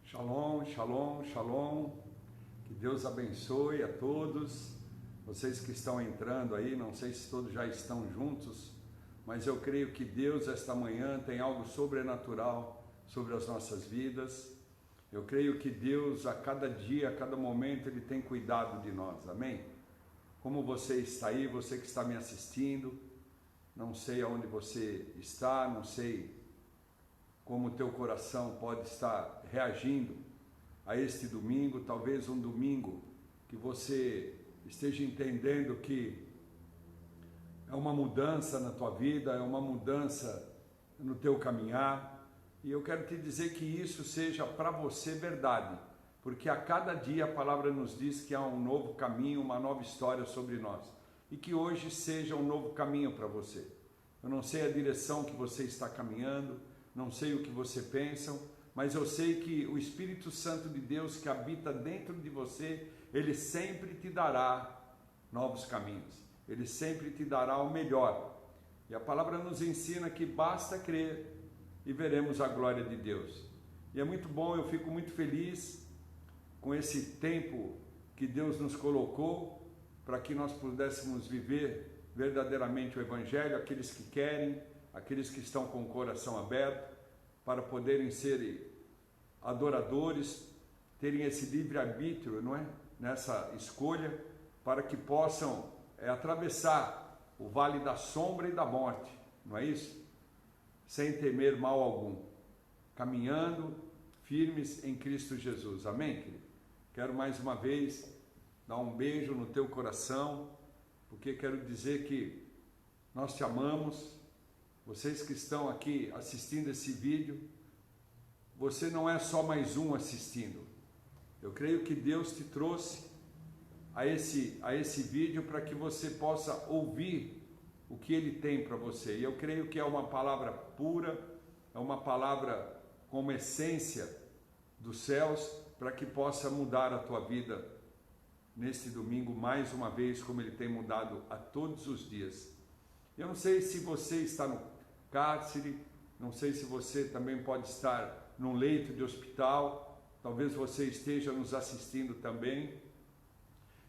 Shalom, shalom, shalom. Que Deus abençoe a todos. Vocês que estão entrando aí, não sei se todos já estão juntos, mas eu creio que Deus esta manhã tem algo sobrenatural sobre as nossas vidas. Eu creio que Deus a cada dia, a cada momento, Ele tem cuidado de nós, amém? Como você está aí, você que está me assistindo, não sei aonde você está, não sei como o teu coração pode estar reagindo a este domingo, talvez um domingo que você esteja entendendo que é uma mudança na tua vida, é uma mudança no teu caminhar, e eu quero te dizer que isso seja para você verdade, porque a cada dia a palavra nos diz que há um novo caminho, uma nova história sobre nós, e que hoje seja um novo caminho para você. Eu não sei a direção que você está caminhando, não sei o que você pensa, mas eu sei que o Espírito Santo de Deus que habita dentro de você, Ele sempre te dará novos caminhos, Ele sempre te dará o melhor. E a palavra nos ensina que basta crer e veremos a glória de Deus. E é muito bom, eu fico muito feliz com esse tempo que Deus nos colocou para que nós pudéssemos viver verdadeiramente o Evangelho, aqueles que querem, aqueles que estão com o coração aberto, para poderem ser adoradores, terem esse livre-arbítrio, não é? Nessa escolha, para que possam atravessar o vale da sombra e da morte, não é isso? Sem temer mal algum, caminhando firmes em Cristo Jesus, amém, querido? Quero mais uma vez dar um beijo no teu coração, porque quero dizer que nós te amamos. Vocês que estão aqui assistindo esse vídeo, você não é só mais um assistindo. Eu creio que Deus te trouxe a esse vídeo para que você possa ouvir o que Ele tem para você. E eu creio que é uma palavra pura, é uma palavra com essência dos céus, para que possa mudar a tua vida neste domingo, mais uma vez, como Ele tem mudado a todos os dias. Eu não sei se você está no cárcere, não sei se você também pode estar num leito de hospital, talvez você esteja nos assistindo também.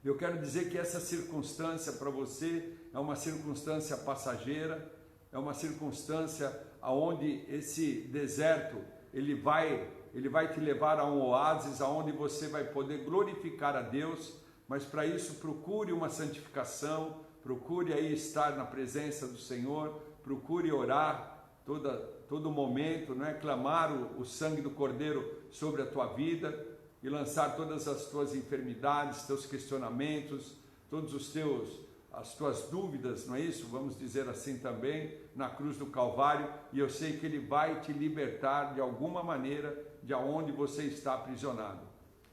Eu quero dizer que essa circunstância para você é uma circunstância passageira, é uma circunstância aonde esse deserto ele vai te levar a um oásis aonde você vai poder glorificar a Deus, mas para isso procure uma santificação, procure aí estar na presença do Senhor, procure orar todo momento, não é? Clamar o sangue do Cordeiro sobre a tua vida e lançar todas as tuas enfermidades, teus questionamentos, as tuas dúvidas, não é isso? Vamos dizer assim também, na cruz do Calvário, e eu sei que Ele vai te libertar de alguma maneira de onde você está aprisionado.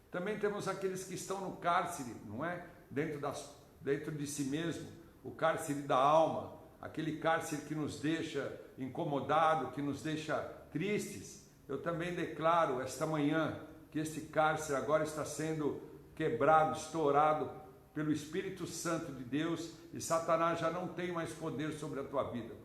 Também temos aqueles que estão no cárcere, não é? Dentro de si mesmo, o cárcere da alma, aquele cárcere que nos deixa incomodado, que nos deixa tristes. Eu também declaro esta manhã que este cárcere agora está sendo quebrado, estourado pelo Espírito Santo de Deus, e Satanás já não tem mais poder sobre a tua vida.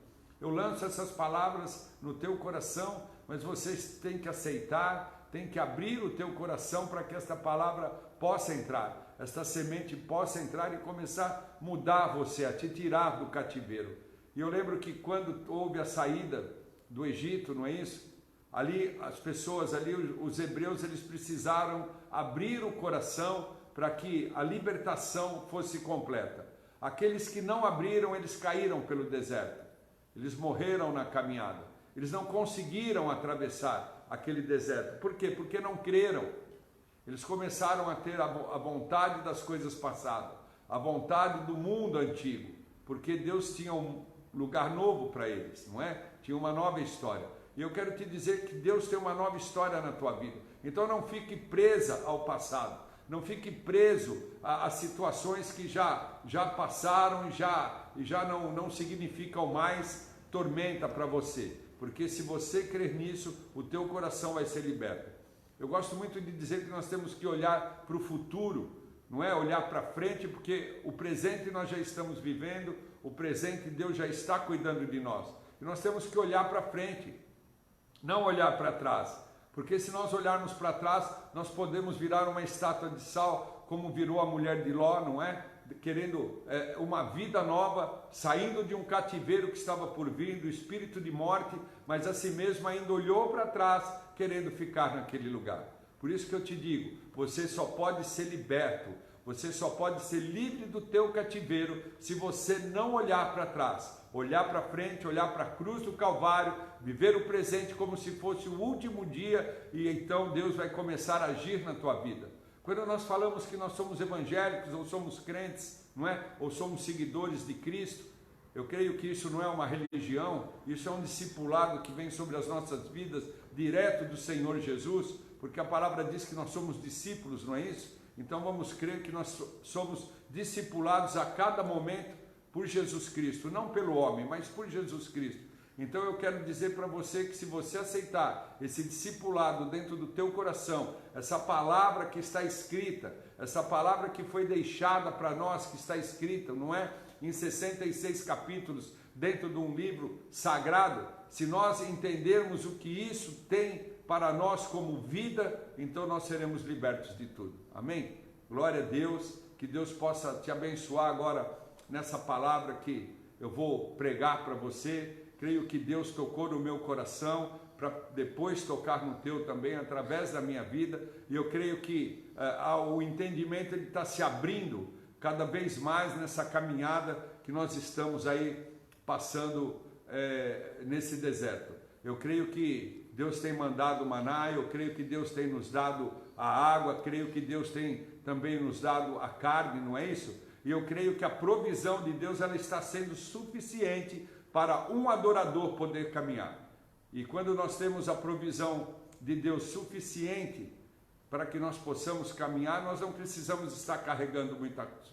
Eu lanço essas palavras no teu coração, mas vocês têm que aceitar, tem que abrir o teu coração para que esta palavra possa entrar, esta semente possa entrar e começar a mudar você, a te tirar do cativeiro. E eu lembro que quando houve a saída do Egito, não é isso? Ali as pessoas, ali os hebreus, eles precisaram abrir o coração para que a libertação fosse completa. Aqueles que não abriram, eles caíram pelo deserto, eles morreram na caminhada, eles não conseguiram atravessar aquele deserto. Por quê? Porque não creram. Eles começaram a ter a vontade das coisas passadas, a vontade do mundo antigo, porque Deus tinha um lugar novo para eles, não é? Tinha uma nova história. E eu quero te dizer que Deus tem uma nova história na tua vida. Então não fique presa ao passado, não fique preso a situações que já passaram e já não significam mais tormenta para você. Porque se você crer nisso, o teu coração vai ser liberto. Eu gosto muito de dizer que nós temos que olhar para o futuro, não é olhar para frente, porque o presente nós já estamos vivendo, o presente Deus já está cuidando de nós. E nós temos que olhar para frente, não olhar para trás. Porque se nós olharmos para trás, nós podemos virar uma estátua de sal, como virou a mulher de Ló, não é? Querendo uma vida nova, saindo de um cativeiro que estava por vir, do espírito de morte, mas assim mesmo ainda olhou para trás, querendo ficar naquele lugar. Por isso que eu te digo, você só pode ser liberto, você só pode ser livre do teu cativeiro se você não olhar para trás, olhar para frente, olhar para a cruz do Calvário, viver o presente como se fosse o último dia, e então Deus vai começar a agir na tua vida. Quando nós falamos que nós somos evangélicos, ou somos crentes, não é? Ou somos seguidores de Cristo, eu creio que isso não é uma religião, isso é um discipulado que vem sobre as nossas vidas, direto do Senhor Jesus, porque a palavra diz que nós somos discípulos, não é isso? Então vamos crer que nós somos discipulados a cada momento por Jesus Cristo, não pelo homem, mas por Jesus Cristo. Então eu quero dizer para você que se você aceitar esse discipulado dentro do teu coração, essa palavra que está escrita, essa palavra que foi deixada para nós, que está escrita, não é? Em 66 capítulos, dentro de um livro sagrado, se nós entendermos o que isso tem para nós como vida, então nós seremos libertos de tudo. Amém? Glória a Deus, que Deus possa te abençoar agora nessa palavra que eu vou pregar para você. Creio que Deus tocou no meu coração para depois tocar no teu também, através da minha vida, e eu creio que o entendimento está se abrindo cada vez mais nessa caminhada que nós estamos aí passando nesse deserto. Eu creio que Deus tem mandado o maná, eu creio que Deus tem nos dado a água, creio que Deus tem também nos dado a carne, não é isso? E eu creio que a provisão de Deus ela está sendo suficiente para um adorador poder caminhar. E quando nós temos a provisão de Deus suficiente para que nós possamos caminhar, nós não precisamos estar carregando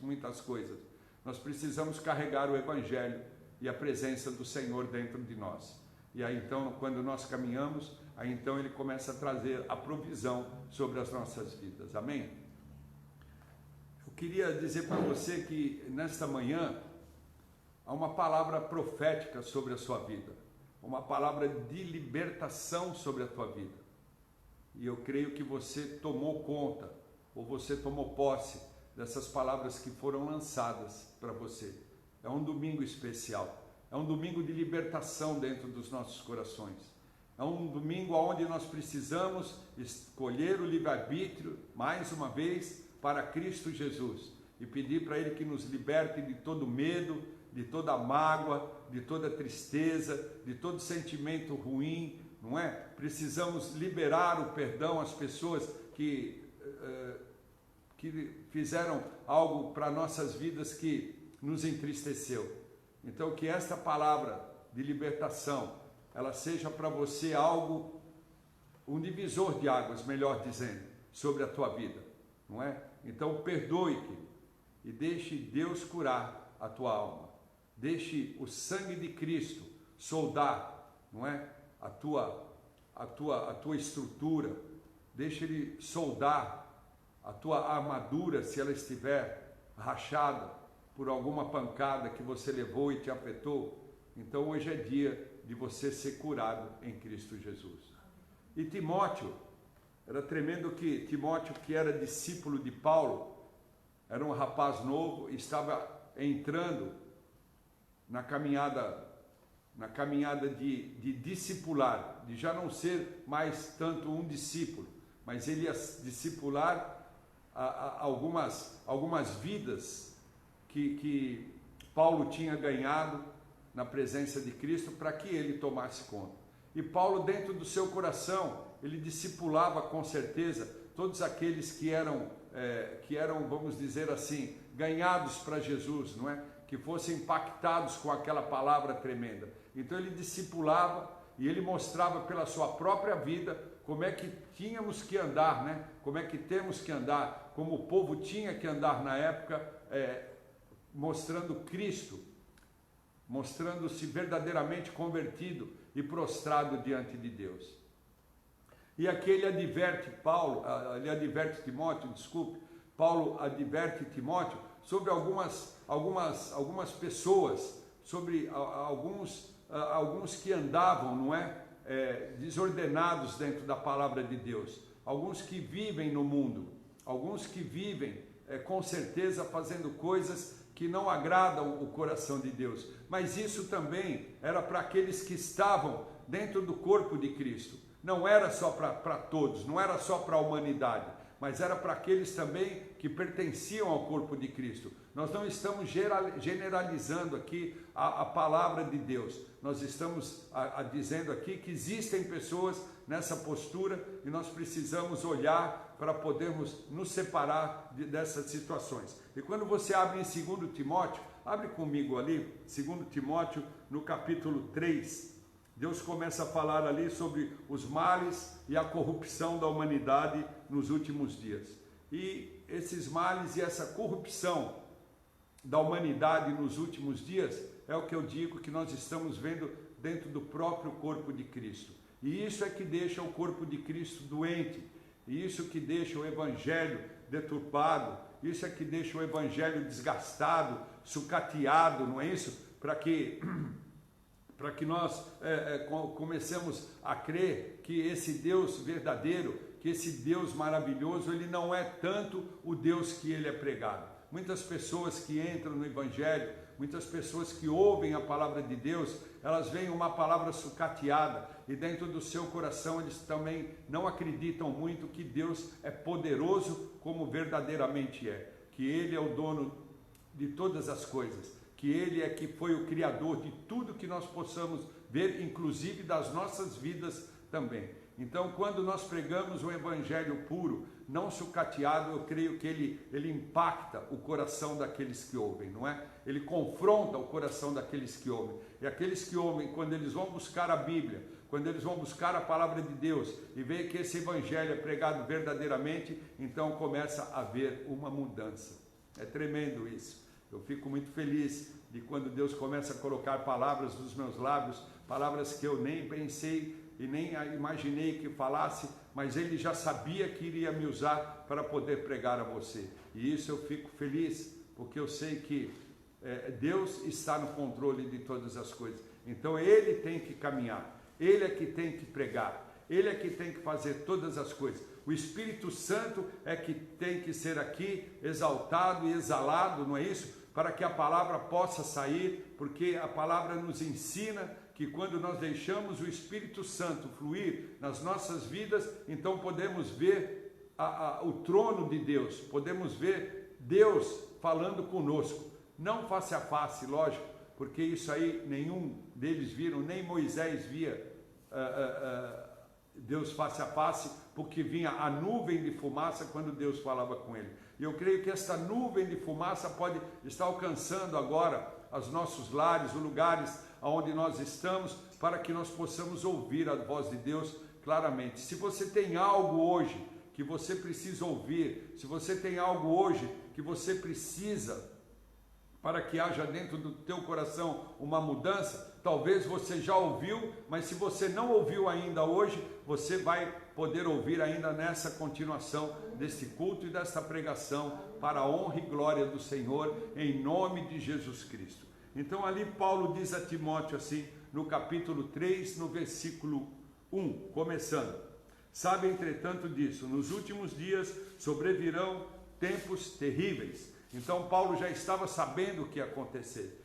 muitas coisas. Nós precisamos carregar o Evangelho e a presença do Senhor dentro de nós. E aí então, quando nós caminhamos, aí então Ele começa a trazer a provisão sobre as nossas vidas. Amém? Eu queria dizer para você que nesta manhã há uma palavra profética sobre a sua vida, uma palavra de libertação sobre a tua vida. E eu creio que você tomou conta, ou você tomou posse dessas palavras que foram lançadas para você. É um domingo especial, é um domingo de libertação dentro dos nossos corações. É um domingo onde nós precisamos escolher o livre-arbítrio, mais uma vez, para Cristo Jesus, e pedir para Ele que nos liberte de todo medo, de toda mágoa, de toda tristeza, de todo sentimento ruim, não é? Precisamos liberar o perdão às pessoas que fizeram algo para nossas vidas que nos entristeceu. Então que esta palavra de libertação, ela seja para você algo, um divisor de águas, melhor dizendo, sobre a tua vida, não é? Então perdoe-te e deixe Deus curar a tua alma. Deixe o sangue de Cristo soldar, não é? A tua estrutura. Deixe Ele soldar a tua armadura, se ela estiver rachada por alguma pancada que você levou e te afetou. Então hoje é dia de você ser curado em Cristo Jesus. E Timóteo, era tremendo que Timóteo, que era discípulo de Paulo, era um rapaz novo, estava entrando na caminhada de discipular, de já não ser mais tanto um discípulo, mas ele ia discipular algumas vidas que Paulo tinha ganhado na presença de Cristo para que ele tomasse conta. E Paulo, dentro do seu coração, ele discipulava com certeza todos aqueles que eram, vamos dizer assim, ganhados para Jesus, não é? Que fossem impactados com aquela palavra tremenda. Então ele discipulava e ele mostrava pela sua própria vida como é que tínhamos que andar, né? Como é que temos que andar, como o povo tinha que andar na época, mostrando Cristo, mostrando-se verdadeiramente convertido e prostrado diante de Deus. E aqui ele adverte Paulo, ele adverte Timóteo, Paulo adverte Timóteo sobre algumas pessoas, sobre alguns que andavam, não é? Desordenados dentro da palavra de Deus, alguns que vivem no mundo, alguns que vivem com certeza fazendo coisas que não agradam o coração de Deus, mas isso também era para aqueles que estavam dentro do corpo de Cristo, não era só para todos, não era só para a humanidade, mas era para aqueles também que pertenciam ao corpo de Cristo. Nós não estamos generalizando aqui a palavra de Deus, nós estamos dizendo aqui que existem pessoas nessa postura e nós precisamos olhar para podermos nos separar dessas situações. E quando você abre em 2 Timóteo, abre comigo ali, 2 Timóteo, no capítulo 3, Deus começa a falar ali sobre os males e a corrupção da humanidade nos últimos dias. E esses males e essa corrupção da humanidade nos últimos dias é o que eu digo que nós estamos vendo dentro do próprio corpo de Cristo. E isso é que deixa o corpo de Cristo doente, e isso que deixa o evangelho deturpado, isso é que deixa o evangelho desgastado, sucateado, não é isso? Para que nós comecemos a crer que esse Deus verdadeiro, que esse Deus maravilhoso, ele não é tanto o Deus que ele é pregado. Muitas pessoas que entram no evangelho, muitas pessoas que ouvem a palavra de Deus, elas veem uma palavra sucateada e dentro do seu coração eles também não acreditam muito que Deus é poderoso como verdadeiramente é, que ele é o dono de todas as coisas, que ele é que foi o criador de tudo que nós possamos ver, inclusive das nossas vidas também. Então, quando nós pregamos um evangelho puro, não sucateado, eu creio que ele impacta o coração daqueles que ouvem, não é? Ele confronta o coração daqueles que ouvem. E aqueles que ouvem, quando eles vão buscar a Bíblia, quando eles vão buscar a palavra de Deus e veem que esse evangelho é pregado verdadeiramente, então começa a haver uma mudança. É tremendo isso. Eu fico muito feliz de quando Deus começa a colocar palavras nos meus lábios, palavras que eu nem pensei e nem imaginei que falasse, mas Ele já sabia que iria me usar para poder pregar a você. E isso eu fico feliz, porque eu sei que Deus está no controle de todas as coisas. Então Ele tem que caminhar, Ele é que tem que pregar, Ele é que tem que fazer todas as coisas. O Espírito Santo é que tem que ser aqui exaltado e exalado, não é isso? Para que a palavra possa sair, porque a palavra nos ensina que quando nós deixamos o Espírito Santo fluir nas nossas vidas, então podemos ver o trono de Deus, podemos ver Deus falando conosco, não face a face, lógico, porque isso aí nenhum deles viram, nem Moisés via Deus face a face, porque vinha a nuvem de fumaça quando Deus falava com ele. E eu creio que esta nuvem de fumaça pode estar alcançando agora os nossos lares, os lugares onde nós estamos, para que nós possamos ouvir a voz de Deus claramente. Se você tem algo hoje que você precisa ouvir, se você tem algo hoje que você precisa para que haja dentro do teu coração uma mudança, talvez você já ouviu, mas se você não ouviu ainda hoje, você vai poder ouvir ainda nessa continuação deste culto e desta pregação para a honra e glória do Senhor, em nome de Jesus Cristo. Então ali Paulo diz a Timóteo assim, no capítulo 3, no versículo 1, começando: sabe entretanto disso, nos últimos dias sobrevirão tempos terríveis. Então Paulo já estava sabendo o que ia acontecer.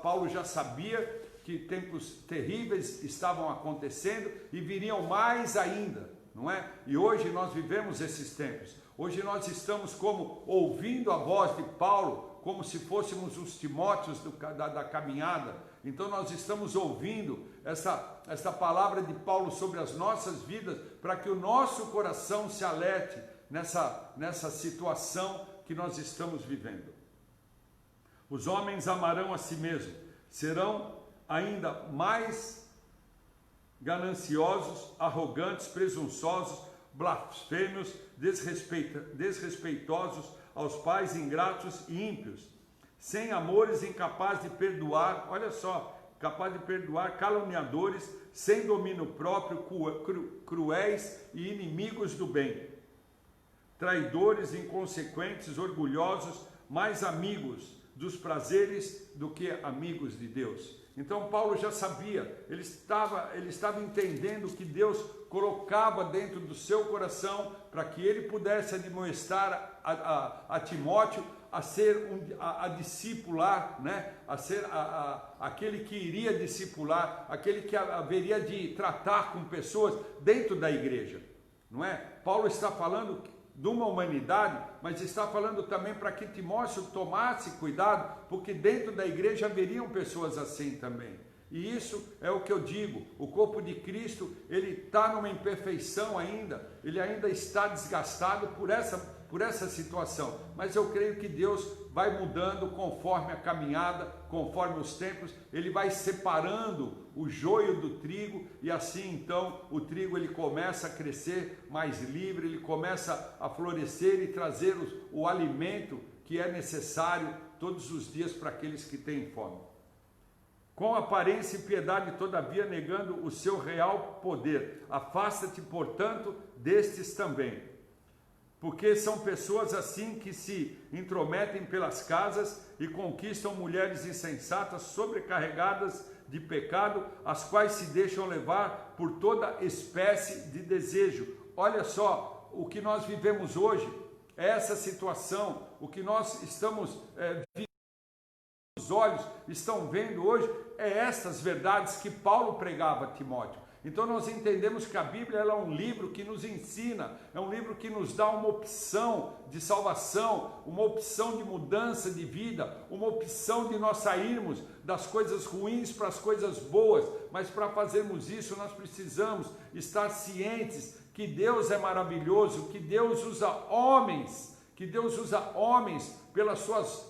Paulo já sabia que tempos terríveis estavam acontecendo e viriam mais ainda, não é? E hoje nós vivemos esses tempos. Hoje nós estamos como ouvindo a voz de Paulo, como se fôssemos os Timóteos da caminhada. Então nós estamos ouvindo esta palavra de Paulo sobre as nossas vidas, para que o nosso coração se alerte nessa situação que nós estamos vivendo. Os homens amarão a si mesmos, serão ainda mais gananciosos, arrogantes, presunçosos, blasfêmios, desrespeitosos aos pais, ingratos e ímpios, sem amores, incapazes de perdoar, olha só, capaz de perdoar, caluniadores, sem domínio próprio, cruéis e inimigos do bem, traidores, inconsequentes, orgulhosos, mais amigos dos prazeres do que amigos de Deus. Então Paulo já sabia, ele estava entendendo que Deus colocava dentro do seu coração para que ele pudesse admoestar a Timóteo a ser a discipular, né? A ser aquele que iria discipular, aquele que haveria de tratar com pessoas dentro da igreja, não é? Paulo está falando de uma humanidade, mas está falando também para que Timóteo tomasse cuidado, porque dentro da igreja haveriam pessoas assim também. E isso é o que eu digo, o corpo de Cristo, ele está numa imperfeição ainda, ele ainda está desgastado por essa situação, mas eu creio que Deus vai mudando conforme a caminhada, conforme os tempos, ele vai separando o joio do trigo, e assim então o trigo ele começa a crescer mais livre, ele começa a florescer e trazer o alimento que é necessário todos os dias para aqueles que têm fome. Com aparência e piedade, todavia, negando o seu real poder, afasta-te, portanto, destes também. Porque são pessoas assim que se intrometem pelas casas e conquistam mulheres insensatas, sobrecarregadas de pecado, as quais se deixam levar por toda espécie de desejo. Olha só, o que nós vivemos hoje é essa situação, o que nós estamos vivendo, os olhos estão vendo hoje, é essas verdades que Paulo pregava a Timóteo. Então nós entendemos que a Bíblia ela é um livro que nos ensina, é um livro que nos dá uma opção de salvação, uma opção de mudança de vida, uma opção de nós sairmos das coisas ruins para as coisas boas, mas para fazermos isso nós precisamos estar cientes que Deus é maravilhoso, que Deus usa homens,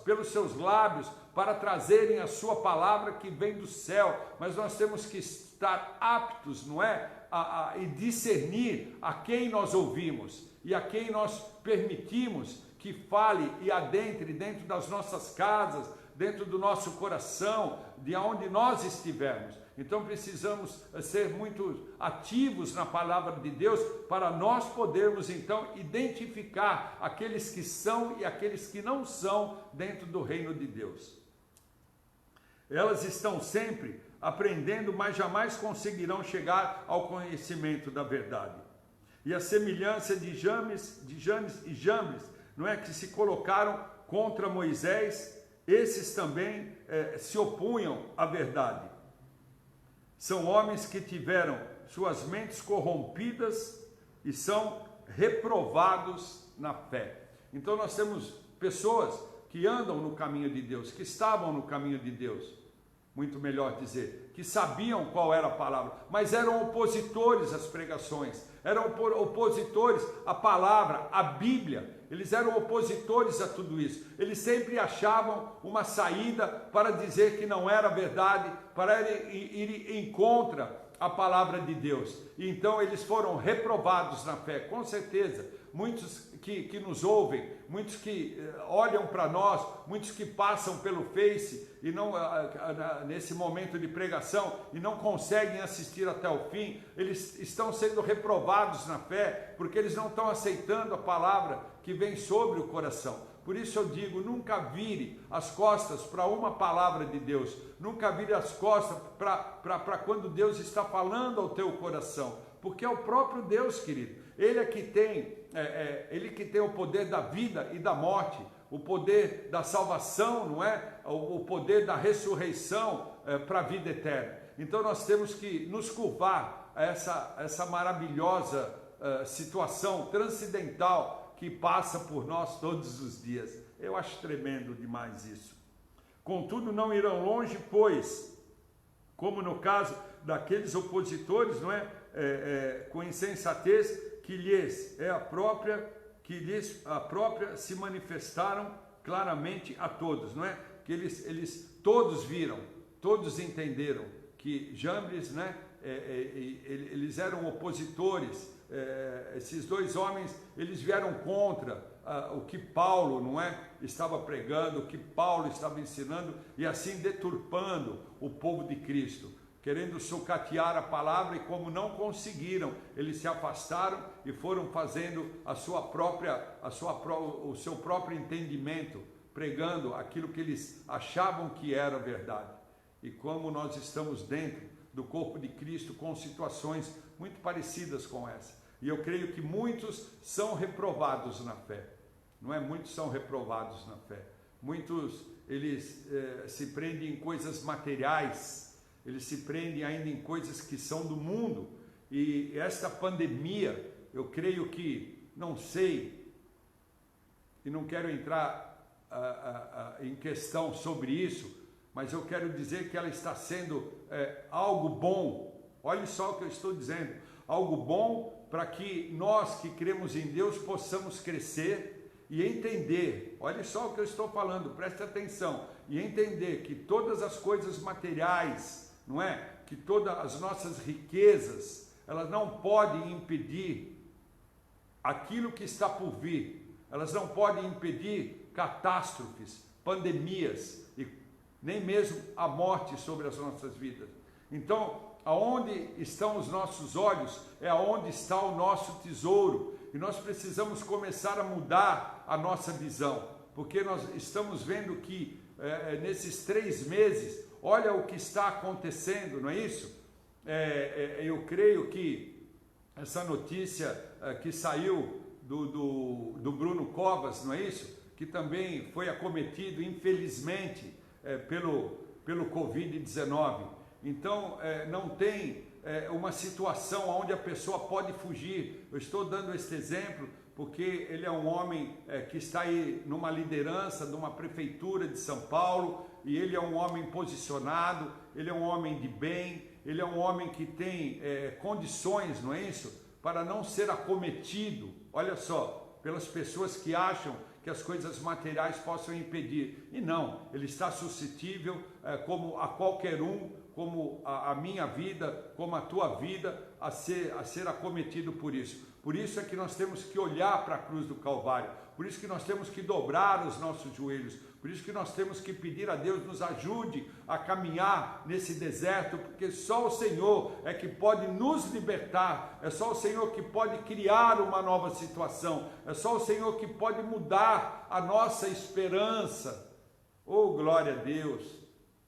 pelos seus lábios para trazerem a sua palavra que vem do céu, mas nós temos que estar aptos, não é? E discernir a quem nós ouvimos e a quem nós permitimos que fale e adentre dentro das nossas casas, dentro do nosso coração, de onde nós estivermos. Então precisamos ser muito ativos na palavra de Deus para nós podermos então identificar aqueles que são e aqueles que não são dentro do reino de Deus. Elas estão sempre aprendendo, mas jamais conseguirão chegar ao conhecimento da verdade. E a semelhança de Janes e Jambres, não é, que se colocaram contra Moisés, esses também se opunham à verdade. São homens que tiveram suas mentes corrompidas e são reprovados na fé. Então nós temos pessoas que andam no caminho de Deus, que estavam no caminho de Deus, muito melhor dizer, que sabiam qual era a palavra, mas eram opositores às pregações, eram opositores à palavra, à Bíblia, eles eram opositores a tudo isso, eles sempre achavam uma saída para dizer que não era verdade, para ir em contra a palavra de Deus, e então eles foram reprovados na fé, com certeza. Muitos que nos ouvem, muitos que olham para nós, muitos que passam pelo Face e não nesse momento de pregação e não conseguem assistir até o fim, eles estão sendo reprovados na fé, porque eles não estão aceitando a palavra que vem sobre o coração. Por isso eu digo, nunca vire as costas para uma palavra de Deus, nunca vire as costas para quando Deus está falando ao teu coração, porque é o próprio Deus, querido. Ele é que tem, ele que tem o poder da vida e da morte, o poder da salvação, não é? O poder da ressurreição para a vida eterna. Então nós temos que nos curvar a essa maravilhosa situação transcendental que passa por nós todos os dias. Eu acho tremendo demais isso. Contudo, não irão longe, pois, como no caso daqueles opositores, não é? Com insensatez, que lhes a própria se manifestaram claramente a todos, não é? Que eles todos viram, todos entenderam que Jambres, né? Eles eram opositores, esses dois homens, eles vieram contra o que Paulo, não é? Estava pregando, o que Paulo estava ensinando e assim deturpando o povo de Cristo, querendo sucatear a palavra, e como não conseguiram, eles se afastaram e foram fazendo o seu próprio entendimento pregando aquilo que eles achavam que era verdade. E como nós estamos dentro do corpo de Cristo com situações muito parecidas com essa. E eu creio que muitos são reprovados na fé. Não é? Muitos são reprovados na fé. Muitos, eles se prendem em coisas materiais, eles se prendem ainda em coisas que são do mundo. E esta pandemia, eu creio que, não sei, e não quero entrar em questão sobre isso, mas eu quero dizer que ela está sendo algo bom. Olha só o que eu estou dizendo, algo bom para que nós que cremos em Deus possamos crescer e entender, olha só o que eu estou falando, preste atenção, e entender que todas as coisas materiais, não é? Que todas as nossas riquezas, elas não podem impedir aquilo que está por vir, elas não podem impedir catástrofes, pandemias e nem mesmo a morte sobre as nossas vidas. Então, aonde estão os nossos olhos, é aonde está o nosso tesouro, e nós precisamos começar a mudar a nossa visão, porque nós estamos vendo que nesses 3 meses, olha o que está acontecendo, não é isso? Eu creio que essa notícia que saiu do Bruno Covas, não é isso? Que também foi acometido, infelizmente, pelo Covid-19. Então, não tem uma situação onde a pessoa pode fugir. Eu estou dando este exemplo porque ele é um homem que está aí numa liderança de uma prefeitura de São Paulo, e ele é um homem posicionado, ele é um homem de bem, ele é um homem que tem condições, não é isso? Para não ser acometido, olha só, pelas pessoas que acham que as coisas materiais possam impedir. E não, ele está suscetível como a qualquer um, como a minha vida, como a tua vida, a ser acometido por isso. Por isso é que nós temos que olhar para a cruz do Calvário, por isso que nós temos que dobrar os nossos joelhos, por isso que nós temos que pedir a Deus nos ajude a caminhar nesse deserto, porque só o Senhor é que pode nos libertar, é só o Senhor que pode criar uma nova situação, é só o Senhor que pode mudar a nossa esperança. Oh, glória a Deus!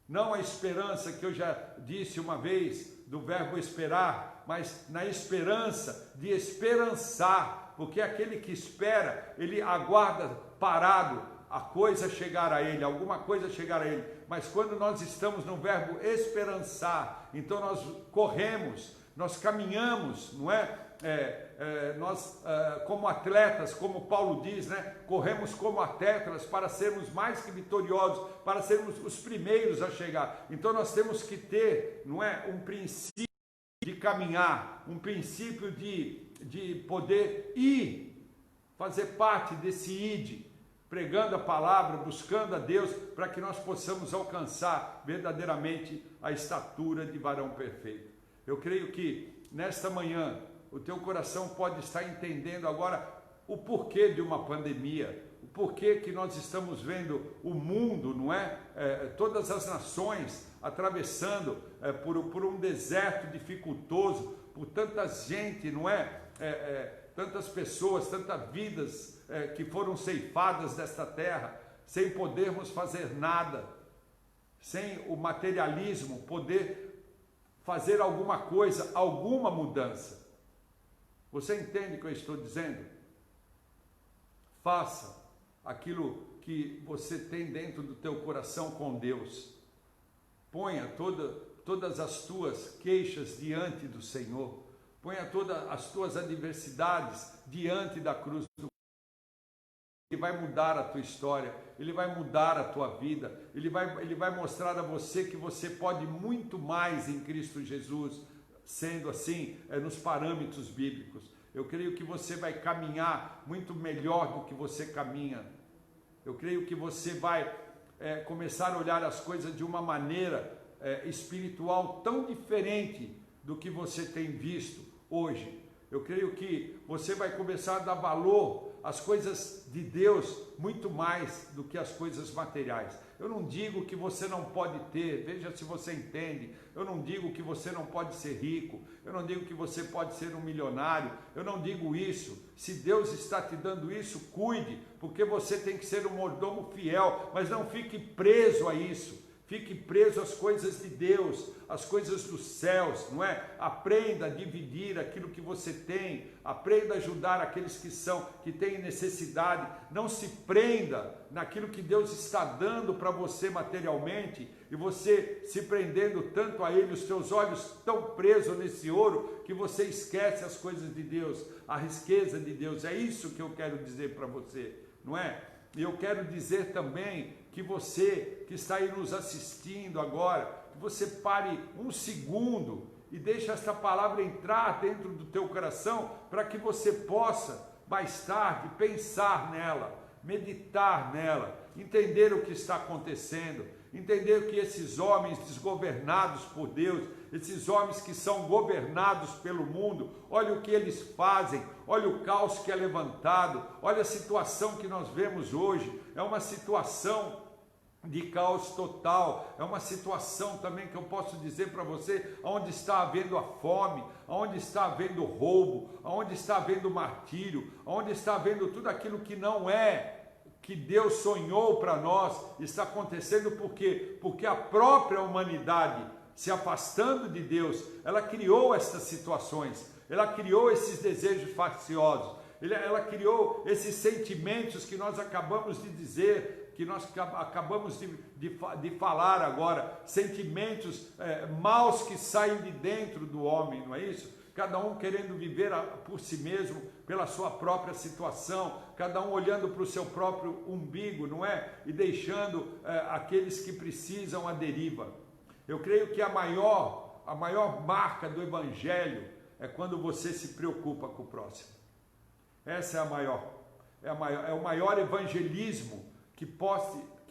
Não a esperança que eu já disse uma vez do verbo esperar, mas na esperança de esperançar, porque aquele que espera, ele aguarda parado a coisa chegar a ele, alguma coisa chegar a ele. Mas quando nós estamos no verbo esperançar, então nós corremos, nós caminhamos, não é? Nós como atletas, como Paulo diz, né? Corremos como atletas para sermos mais que vitoriosos, para sermos os primeiros a chegar. Então nós temos que ter, não é, um princípio de caminhar, um princípio de poder ir, fazer parte desse ide, pregando a palavra, buscando a Deus, para que nós possamos alcançar verdadeiramente a estatura de varão perfeito. Eu creio que nesta manhã o teu coração pode estar entendendo agora o porquê de uma pandemia, o porquê que nós estamos vendo o mundo, não é? Todas as nações atravessando por um deserto dificultoso, por tanta gente, não é? Tantas pessoas, tantas vidas que foram ceifadas desta terra, sem podermos fazer nada, sem o materialismo poder fazer alguma coisa, alguma mudança. Você entende o que eu estou dizendo? Faça aquilo que você tem dentro do teu coração com Deus. Ponha todas as tuas queixas diante do Senhor. Ponha todas as tuas adversidades diante da cruz do Cristo. Ele vai mudar a tua história, Ele vai mudar a tua vida, Ele vai mostrar a você que você pode muito mais em Cristo Jesus, sendo assim, nos parâmetros bíblicos. Eu creio que você vai caminhar muito melhor do que você caminha. Eu creio que você vai começar a olhar as coisas de uma maneira espiritual tão diferente do que você tem visto hoje. Eu creio que você vai começar a dar valor às coisas de Deus muito mais do que às coisas materiais. Eu não digo que você não pode ter, veja se você entende. Eu não digo que você não pode ser rico, eu não digo que você pode ser um milionário, eu não digo isso. Se Deus está te dando isso, cuide, porque você tem que ser um mordomo fiel, mas não fique preso a isso. Fique preso às coisas de Deus, às coisas dos céus, não é? Aprenda a dividir aquilo que você tem, aprenda a ajudar aqueles que têm necessidade. Não se prenda naquilo que Deus está dando para você materialmente e você se prendendo tanto a Ele, os teus olhos estão presos nesse ouro que você esquece as coisas de Deus, a riqueza de Deus. É isso que eu quero dizer para você, não é? E eu quero dizer também que você que está aí nos assistindo agora, que você pare um segundo e deixe esta palavra entrar dentro do teu coração para que você possa mais tarde pensar nela, meditar nela, entender o que está acontecendo, entender que esses homens desgovernados por Deus, esses homens que são governados pelo mundo, olha o que eles fazem, olha o caos que é levantado, olha a situação que nós vemos hoje, é uma situação de caos total, é uma situação também que eu posso dizer para você, onde está havendo a fome, onde está havendo roubo, onde está havendo martírio, onde está havendo tudo aquilo que não é que Deus sonhou para nós, está acontecendo porque a própria humanidade, se afastando de Deus, ela criou estas situações, ela criou esses desejos facciosos, ela criou esses sentimentos que nós acabamos de dizer, que nós acabamos de falar agora, sentimentos maus que saem de dentro do homem, não é isso? Cada um querendo viver por si mesmo, pela sua própria situação, cada um olhando para o seu próprio umbigo, não é? E deixando aqueles que precisam à deriva. Eu creio que a maior marca do Evangelho é quando você se preocupa com o próximo. Essa é o maior evangelismo que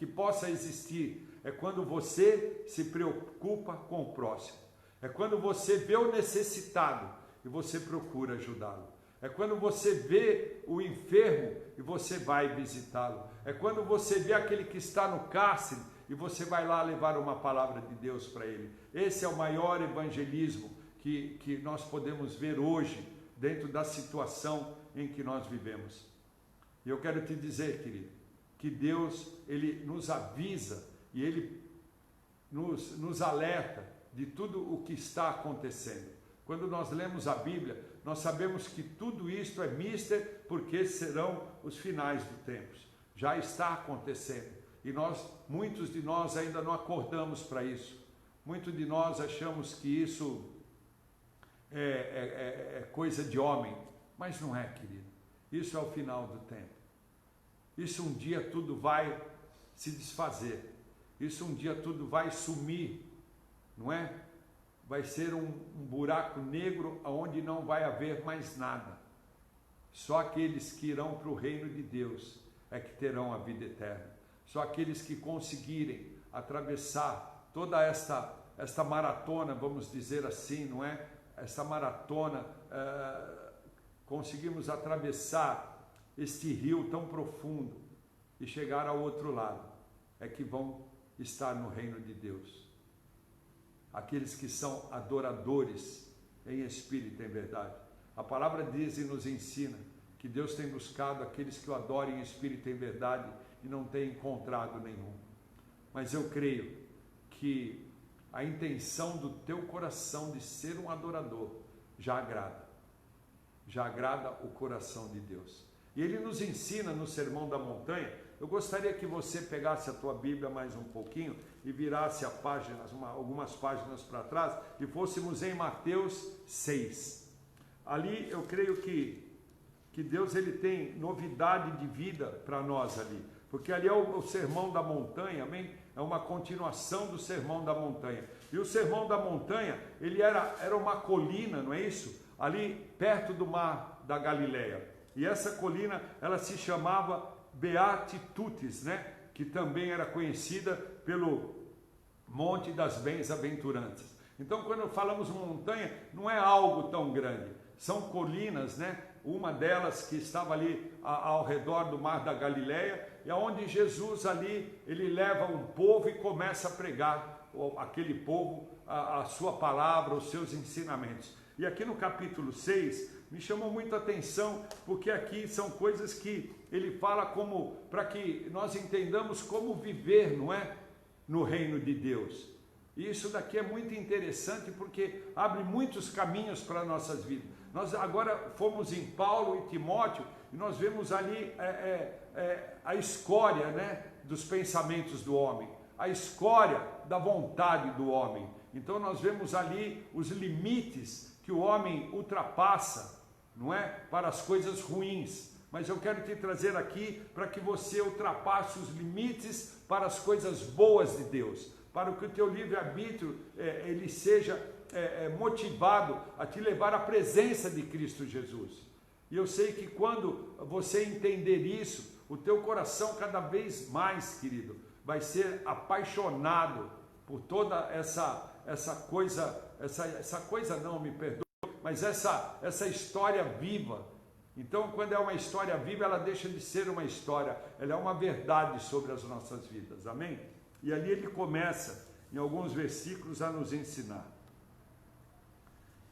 possa existir, é quando você se preocupa com o próximo, é quando você vê o necessitado e você procura ajudá-lo, é quando você vê o enfermo e você vai visitá-lo, é quando você vê aquele que está no cárcere e você vai lá levar uma palavra de Deus para ele. Esse é o maior evangelismo que nós podemos ver hoje dentro da situação em que nós vivemos. E eu quero te dizer, querido, que Deus, Ele nos avisa e Ele nos alerta de tudo o que está acontecendo. Quando nós lemos a Bíblia, nós sabemos que tudo isto é mister, porque serão os finais do tempo. Já está acontecendo. E muitos de nós ainda não acordamos para isso. Muitos de nós achamos que isso é coisa de homem. Mas não é, querido. Isso é o final do tempo. Isso um dia tudo vai se desfazer, isso um dia tudo vai sumir, não é? Vai ser um buraco negro onde não vai haver mais nada. Só aqueles que irão para o reino de Deus é que terão a vida eterna. Só aqueles que conseguirem atravessar toda esta maratona, vamos dizer assim, não é? Essa maratona, conseguimos atravessar este rio tão profundo e chegar ao outro lado, é que vão estar no reino de Deus. Aqueles que são adoradores em espírito e em verdade. A palavra diz e nos ensina que Deus tem buscado aqueles que o adorem em espírito e em verdade e não tem encontrado nenhum. Mas eu creio que a intenção do teu coração de ser um adorador já agrada o coração de Deus. E ele nos ensina no Sermão da Montanha. Eu gostaria que você pegasse a tua Bíblia mais um pouquinho e virasse algumas páginas para trás e fôssemos em Mateus 6. Ali eu creio que Deus ele tem novidade de vida para nós ali, porque ali é o Sermão da Montanha, amém? É uma continuação do Sermão da Montanha. E o Sermão da Montanha, ele era uma colina, não é isso? Ali perto do mar da Galileia. E essa colina, ela se chamava Beatitudes, né? Que também era conhecida pelo Monte das Bem-aventuranças. Então, quando falamos montanha, não é algo tão grande. São colinas, né? uma delas que estava ali ao redor do mar da Galileia, e aonde Jesus ali, ele leva um povo e começa a pregar aquele povo a sua palavra, os seus ensinamentos. E aqui no capítulo 6, me chamou muito a atenção, porque aqui são coisas que ele fala como, para que nós entendamos como viver, não é? No reino de Deus. E isso daqui é muito interessante, porque abre muitos caminhos para as nossas vidas. Nós agora fomos em Paulo e Timóteo, e nós vemos ali a escória, né, dos pensamentos do homem, a escória da vontade do homem. Então nós vemos ali os limites que o homem ultrapassa, não é? Para as coisas ruins. Mas eu quero te trazer aqui para que você ultrapasse os limites para as coisas boas de Deus, para que o teu livre-arbítrio ele seja motivado a te levar à presença de Cristo Jesus. E eu sei que quando você entender isso, o teu coração cada vez mais, querido, vai ser apaixonado por toda essa coisa não, me perdoe, mas essa história viva. Então, quando é uma história viva, ela deixa de ser uma história, ela é uma verdade sobre as nossas vidas, amém? E ali ele começa, em alguns versículos, a nos ensinar.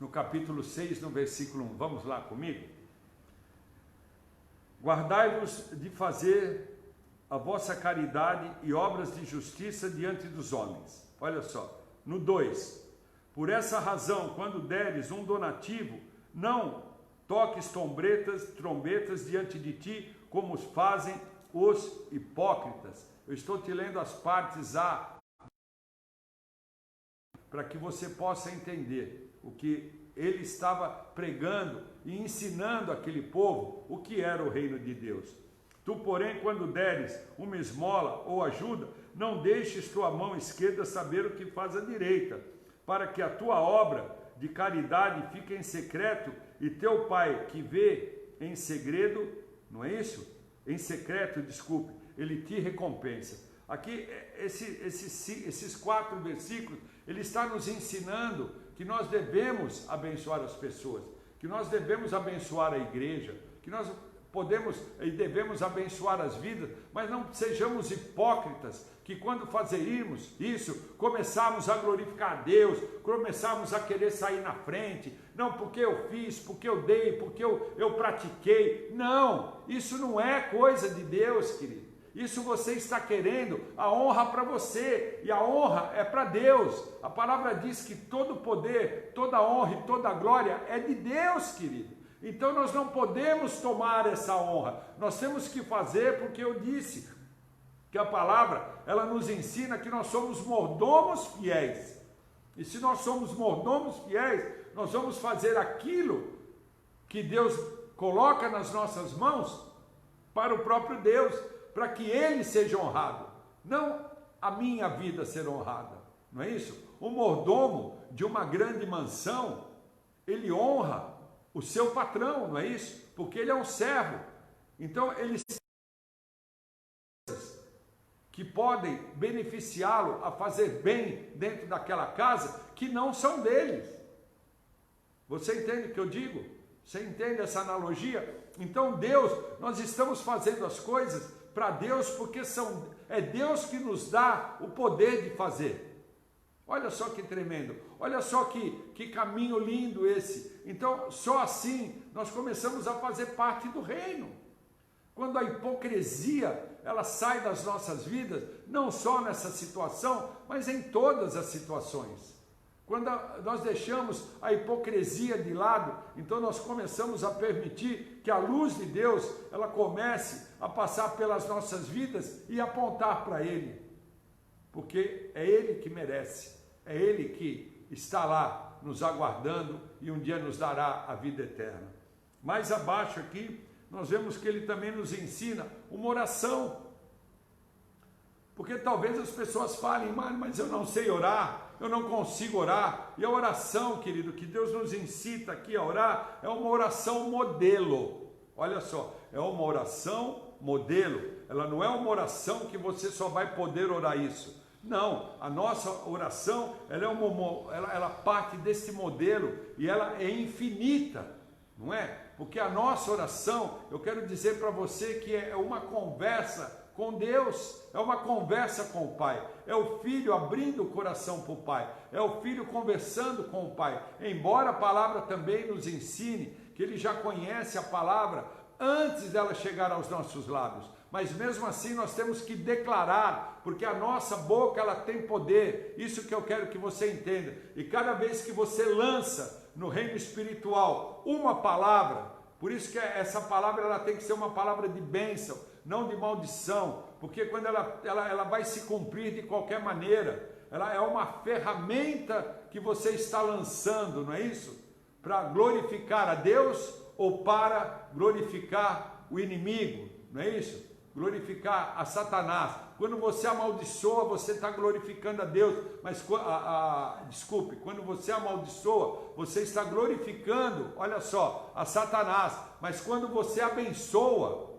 No capítulo 6, no versículo 1, vamos lá comigo? Guardai-vos de fazer a vossa caridade e obras de justiça diante dos homens. Olha só, no 2, por essa razão, quando deres um donativo, não toques trombetas diante de ti, como fazem os hipócritas. Eu estou te lendo as partes A, para que você possa entender o que ele estava pregando e ensinando aquele povo o que era o reino de Deus. Tu, porém, quando deres uma esmola ou ajuda, não deixes tua mão esquerda saber o que faz a direita, para que a tua obra de caridade fique em secreto, e teu pai que vê em segredo, não é isso? Em secreto, desculpe, ele te recompensa. Aqui, esses 4 versículos, ele está nos ensinando que nós devemos abençoar as pessoas, que nós devemos abençoar a igreja, que nós podemos e devemos abençoar as vidas, mas não sejamos hipócritas, que quando fazermos isso, começarmos a glorificar a Deus, começarmos a querer sair na frente, não porque eu fiz, porque eu dei, porque eu pratiquei. Não, isso não é coisa de Deus, querido. Isso você está querendo a honra para você, e a honra é para Deus. A palavra diz que todo poder, toda honra e toda glória é de Deus, querido. Então nós não podemos tomar essa honra, nós temos que fazer, porque eu disse que a palavra, ela nos ensina que nós somos mordomos fiéis. E se nós somos mordomos fiéis, nós vamos fazer aquilo que Deus coloca nas nossas mãos para o próprio Deus, para que Ele seja honrado, não a minha vida ser honrada, não é isso? O mordomo de uma grande mansão, ele honra o seu patrão, não é isso? Porque ele é um servo. Então, eles que podem beneficiá-lo a fazer bem dentro daquela casa, que não são deles. Você entende o que eu digo? Você entende essa analogia? Então Deus, nós estamos fazendo as coisas para Deus, porque é Deus que nos dá o poder de fazer. Olha só que tremendo, olha só que caminho lindo esse. Então, só assim nós começamos a fazer parte do reino. Quando a hipocrisia, ela sai das nossas vidas, não só nessa situação, mas em todas as situações. Quando nós deixamos a hipocrisia de lado, então nós começamos a permitir que a luz de Deus, ela comece a passar pelas nossas vidas e apontar para Ele. Porque é Ele que merece, é Ele que está lá nos aguardando e um dia nos dará a vida eterna. Mais abaixo aqui, nós vemos que ele também nos ensina uma oração. Porque talvez as pessoas falem, mas eu não sei orar, eu não consigo orar. E a oração, querido, que Deus nos incita aqui a orar, é uma oração modelo. Olha só, é uma oração modelo. Ela não é uma oração que você só vai poder orar isso. Não, a nossa oração, ela parte desse modelo e ela é infinita, não é? Porque a nossa oração, eu quero dizer para você que é uma conversa com Deus, é uma conversa com o Pai, é o filho abrindo o coração para o Pai, é o filho conversando com o Pai, embora a palavra também nos ensine que ele já conhece a palavra antes dela chegar aos nossos lábios, mas mesmo assim nós temos que declarar, porque a nossa boca ela tem poder, isso que eu quero que você entenda, e cada vez que você lança no reino espiritual uma palavra, por isso que essa palavra ela tem que ser uma palavra de bênção, não de maldição, porque quando ela vai se cumprir de qualquer maneira, ela é uma ferramenta que você está lançando, não é isso? Para glorificar a Deus ou para glorificar o inimigo, não é isso? Glorificar a Satanás. Quando você amaldiçoa, você está glorificando a Deus, mas desculpe, quando você amaldiçoa, você está glorificando, olha só, a Satanás, mas quando você abençoa,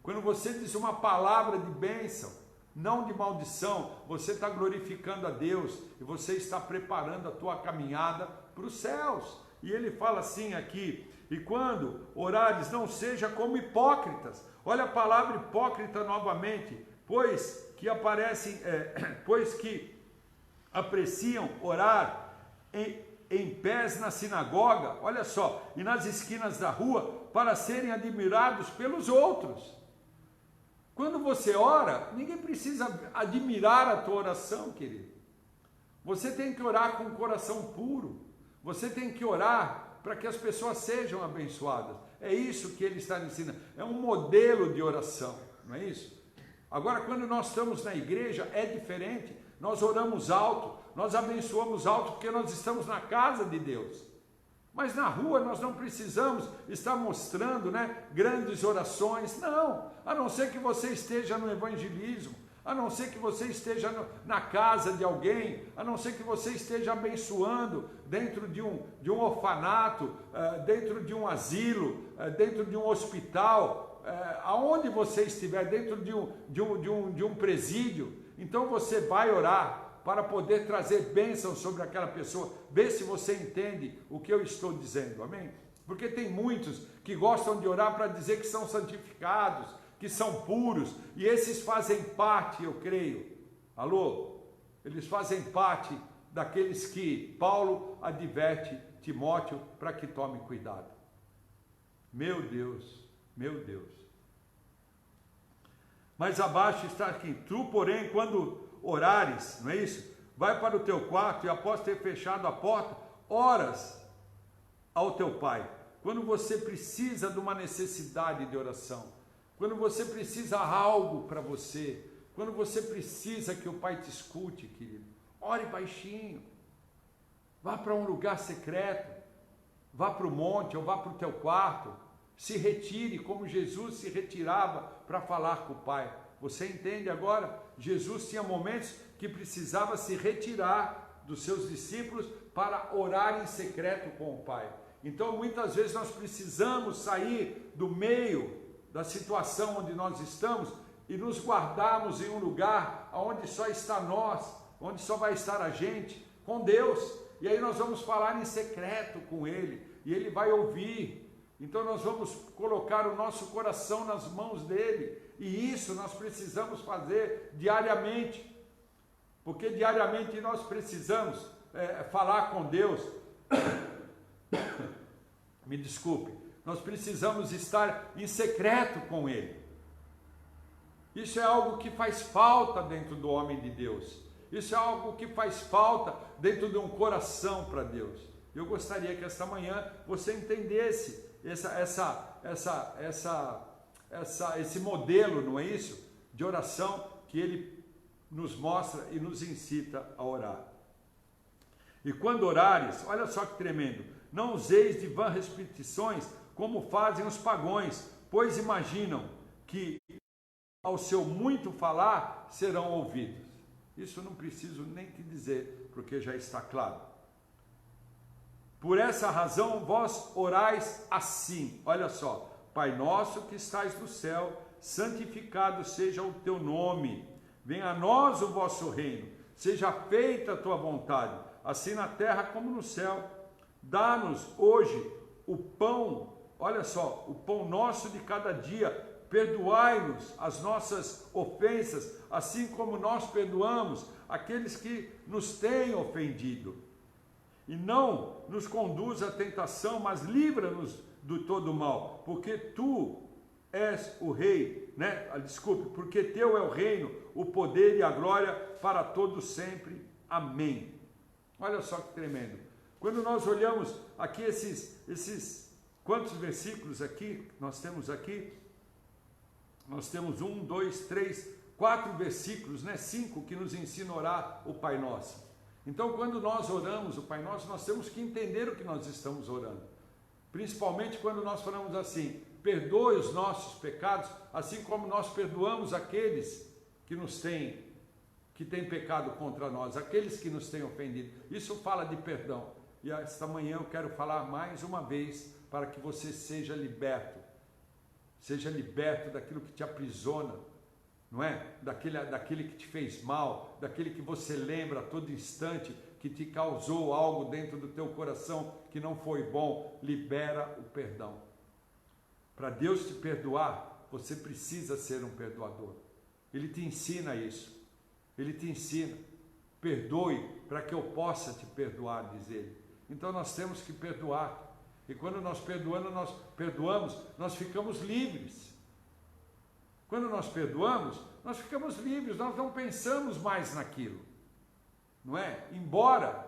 quando você diz uma palavra de bênção, não de maldição, você está glorificando a Deus e você está preparando a tua caminhada para os céus. E ele fala assim aqui, e quando orares, não seja como hipócritas. Olha a palavra hipócrita novamente, pois que apreciam orar em pés na sinagoga, olha só, e nas esquinas da rua, para serem admirados pelos outros. Quando você ora, ninguém precisa admirar a tua oração, querido. Você tem que orar com o coração puro. Você tem que orar para que as pessoas sejam abençoadas. É isso que ele está ensinando. É um modelo de oração, não é isso? Agora, quando nós estamos na igreja, é diferente. Nós oramos alto, nós abençoamos alto, porque nós estamos na casa de Deus. Mas na rua nós não precisamos estar mostrando, grandes orações, não, a não ser que você esteja no evangelismo, a não ser que você esteja na casa de alguém, a não ser que você esteja abençoando dentro de um orfanato, dentro de um asilo, dentro de um hospital, aonde você estiver, dentro de um presídio, então você vai orar para poder trazer bênção sobre aquela pessoa. Vê se você entende o que eu estou dizendo, amém? Porque tem muitos que gostam de orar para dizer que são santificados, que são puros, e esses fazem parte, eu creio, alô? Eles fazem parte daqueles que Paulo adverte Timóteo para que tome cuidado. Meu Deus, meu Deus. Mas abaixo está aqui, tu porém quando orares, não é isso? Vai para o teu quarto e após ter fechado a porta, oras ao teu pai. Quando você precisa de uma necessidade de oração, quando você precisa algo para você, quando você precisa que o pai te escute, querido, ore baixinho, vá para um lugar secreto, vá para o monte ou vá para o teu quarto, se retire como Jesus se retirava para falar com o pai. Você entende agora? Jesus tinha momentos que precisava se retirar dos seus discípulos para orar em secreto com o Pai. Então, muitas vezes nós precisamos sair do meio da situação onde nós estamos e nos guardarmos em um lugar onde só está nós, onde só vai estar a gente, com Deus. E aí nós vamos falar em secreto com Ele e Ele vai ouvir. Então nós vamos colocar o nosso coração nas mãos dEle. E isso nós precisamos fazer diariamente, porque diariamente nós precisamos falar com Deus. Me desculpe, nós precisamos estar em secreto com Ele. Isso é algo que faz falta dentro do homem de Deus. Isso é algo que faz falta dentro de um coração para Deus. Eu gostaria que esta manhã você entendesse esse modelo, não é isso? De oração que ele nos mostra e nos incita a orar. E quando orares, olha só que tremendo, não useis de vãs repetições como fazem os pagões, pois imaginam que ao seu muito falar serão ouvidos. Isso não preciso nem te dizer, porque já está claro. Por essa razão vós orais assim, olha só, Pai nosso que estais no céu, santificado seja o teu nome, venha a nós o vosso reino, seja feita a tua vontade, assim na terra como no céu. Dá-nos hoje o pão olha só, o pão nosso de cada dia, perdoai-nos as nossas ofensas, assim como nós perdoamos aqueles que nos têm ofendido. E não nos conduza à tentação, mas livra-nos do todo mal, porque tu és o rei, né? Desculpe, porque teu é o reino, o poder e a glória para todos sempre. Amém. Olha só que tremendo. Quando nós olhamos aqui esses quantos versículos aqui nós temos aqui? Nós temos 1, 2, 3, 4 versículos, né? 5 que nos ensinam a orar o Pai Nosso. Então, quando nós oramos o Pai Nosso, nós temos que entender o que nós estamos orando. Principalmente quando nós falamos assim: perdoe os nossos pecados, assim como nós perdoamos aqueles que têm pecado contra nós, aqueles que nos têm ofendido. Isso fala de perdão. E esta manhã eu quero falar mais uma vez para que você seja liberto daquilo que te aprisiona, não é? Daquele que te fez mal, daquele que você lembra a todo instante, que te causou algo dentro do teu coração que não foi bom. Libera o perdão. Para Deus te perdoar, você precisa ser um perdoador. Ele te ensina isso. Ele te ensina. Perdoe para que eu possa te perdoar, diz ele. Então nós temos que perdoar. E quando nós perdoamos, nós ficamos livres. Quando nós perdoamos, nós ficamos livres, nós não pensamos mais naquilo. Não é? Embora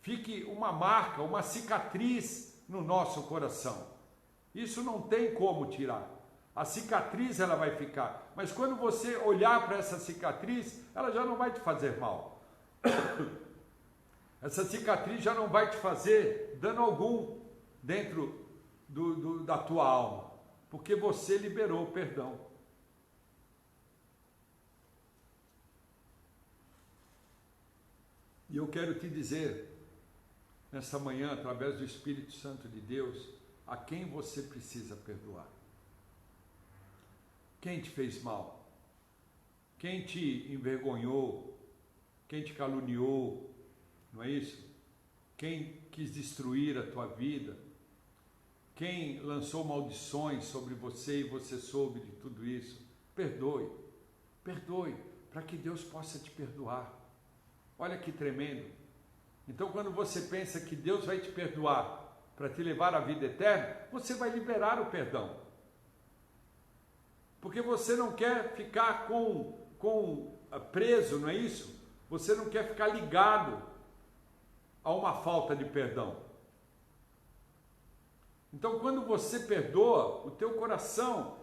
fique uma marca, uma cicatriz no nosso coração. Isso não tem como tirar. A cicatriz ela vai ficar. Mas quando você olhar para essa cicatriz, ela já não vai te fazer mal. Essa cicatriz já não vai te fazer dano algum dentro da tua alma, porque você liberou o perdão. E eu quero te dizer, nessa manhã, através do Espírito Santo de Deus, a quem você precisa perdoar. Quem te fez mal? Quem te envergonhou? Quem te caluniou? Não é isso? Quem quis destruir a tua vida? Quem lançou maldições sobre você e você soube de tudo isso? Perdoe, para que Deus possa te perdoar. Olha que tremendo. Então, quando você pensa que Deus vai te perdoar para te levar à vida eterna, você vai liberar o perdão. Porque você não quer ficar preso, não é isso? Você não quer ficar ligado a uma falta de perdão. Então, quando você perdoa, o teu coração,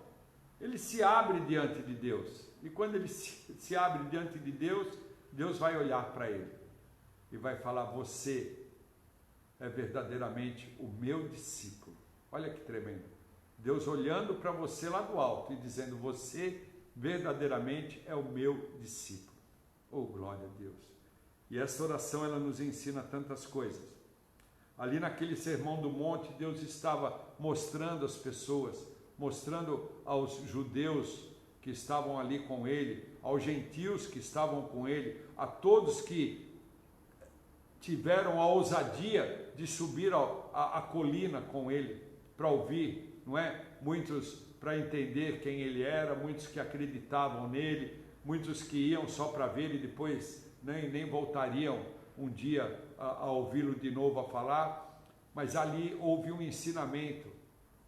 ele se abre diante de Deus. E quando ele se abre diante de Deus, Deus vai olhar para ele e vai falar: você é verdadeiramente o meu discípulo. Olha que tremendo. Deus olhando para você lá do alto e dizendo: você verdadeiramente é o meu discípulo. Oh, glória a Deus. E essa oração, ela nos ensina tantas coisas. Ali naquele sermão do monte, Deus estava mostrando às pessoas, mostrando aos judeus que estavam ali com ele, aos gentios que estavam com ele, a todos que tiveram a ousadia de subir a colina com ele, para ouvir, não é? Muitos para entender quem ele era, muitos que acreditavam nele, muitos que iam só para ver e depois nem voltariam um dia a ouvi-lo de novo a falar. Mas ali houve um ensinamento,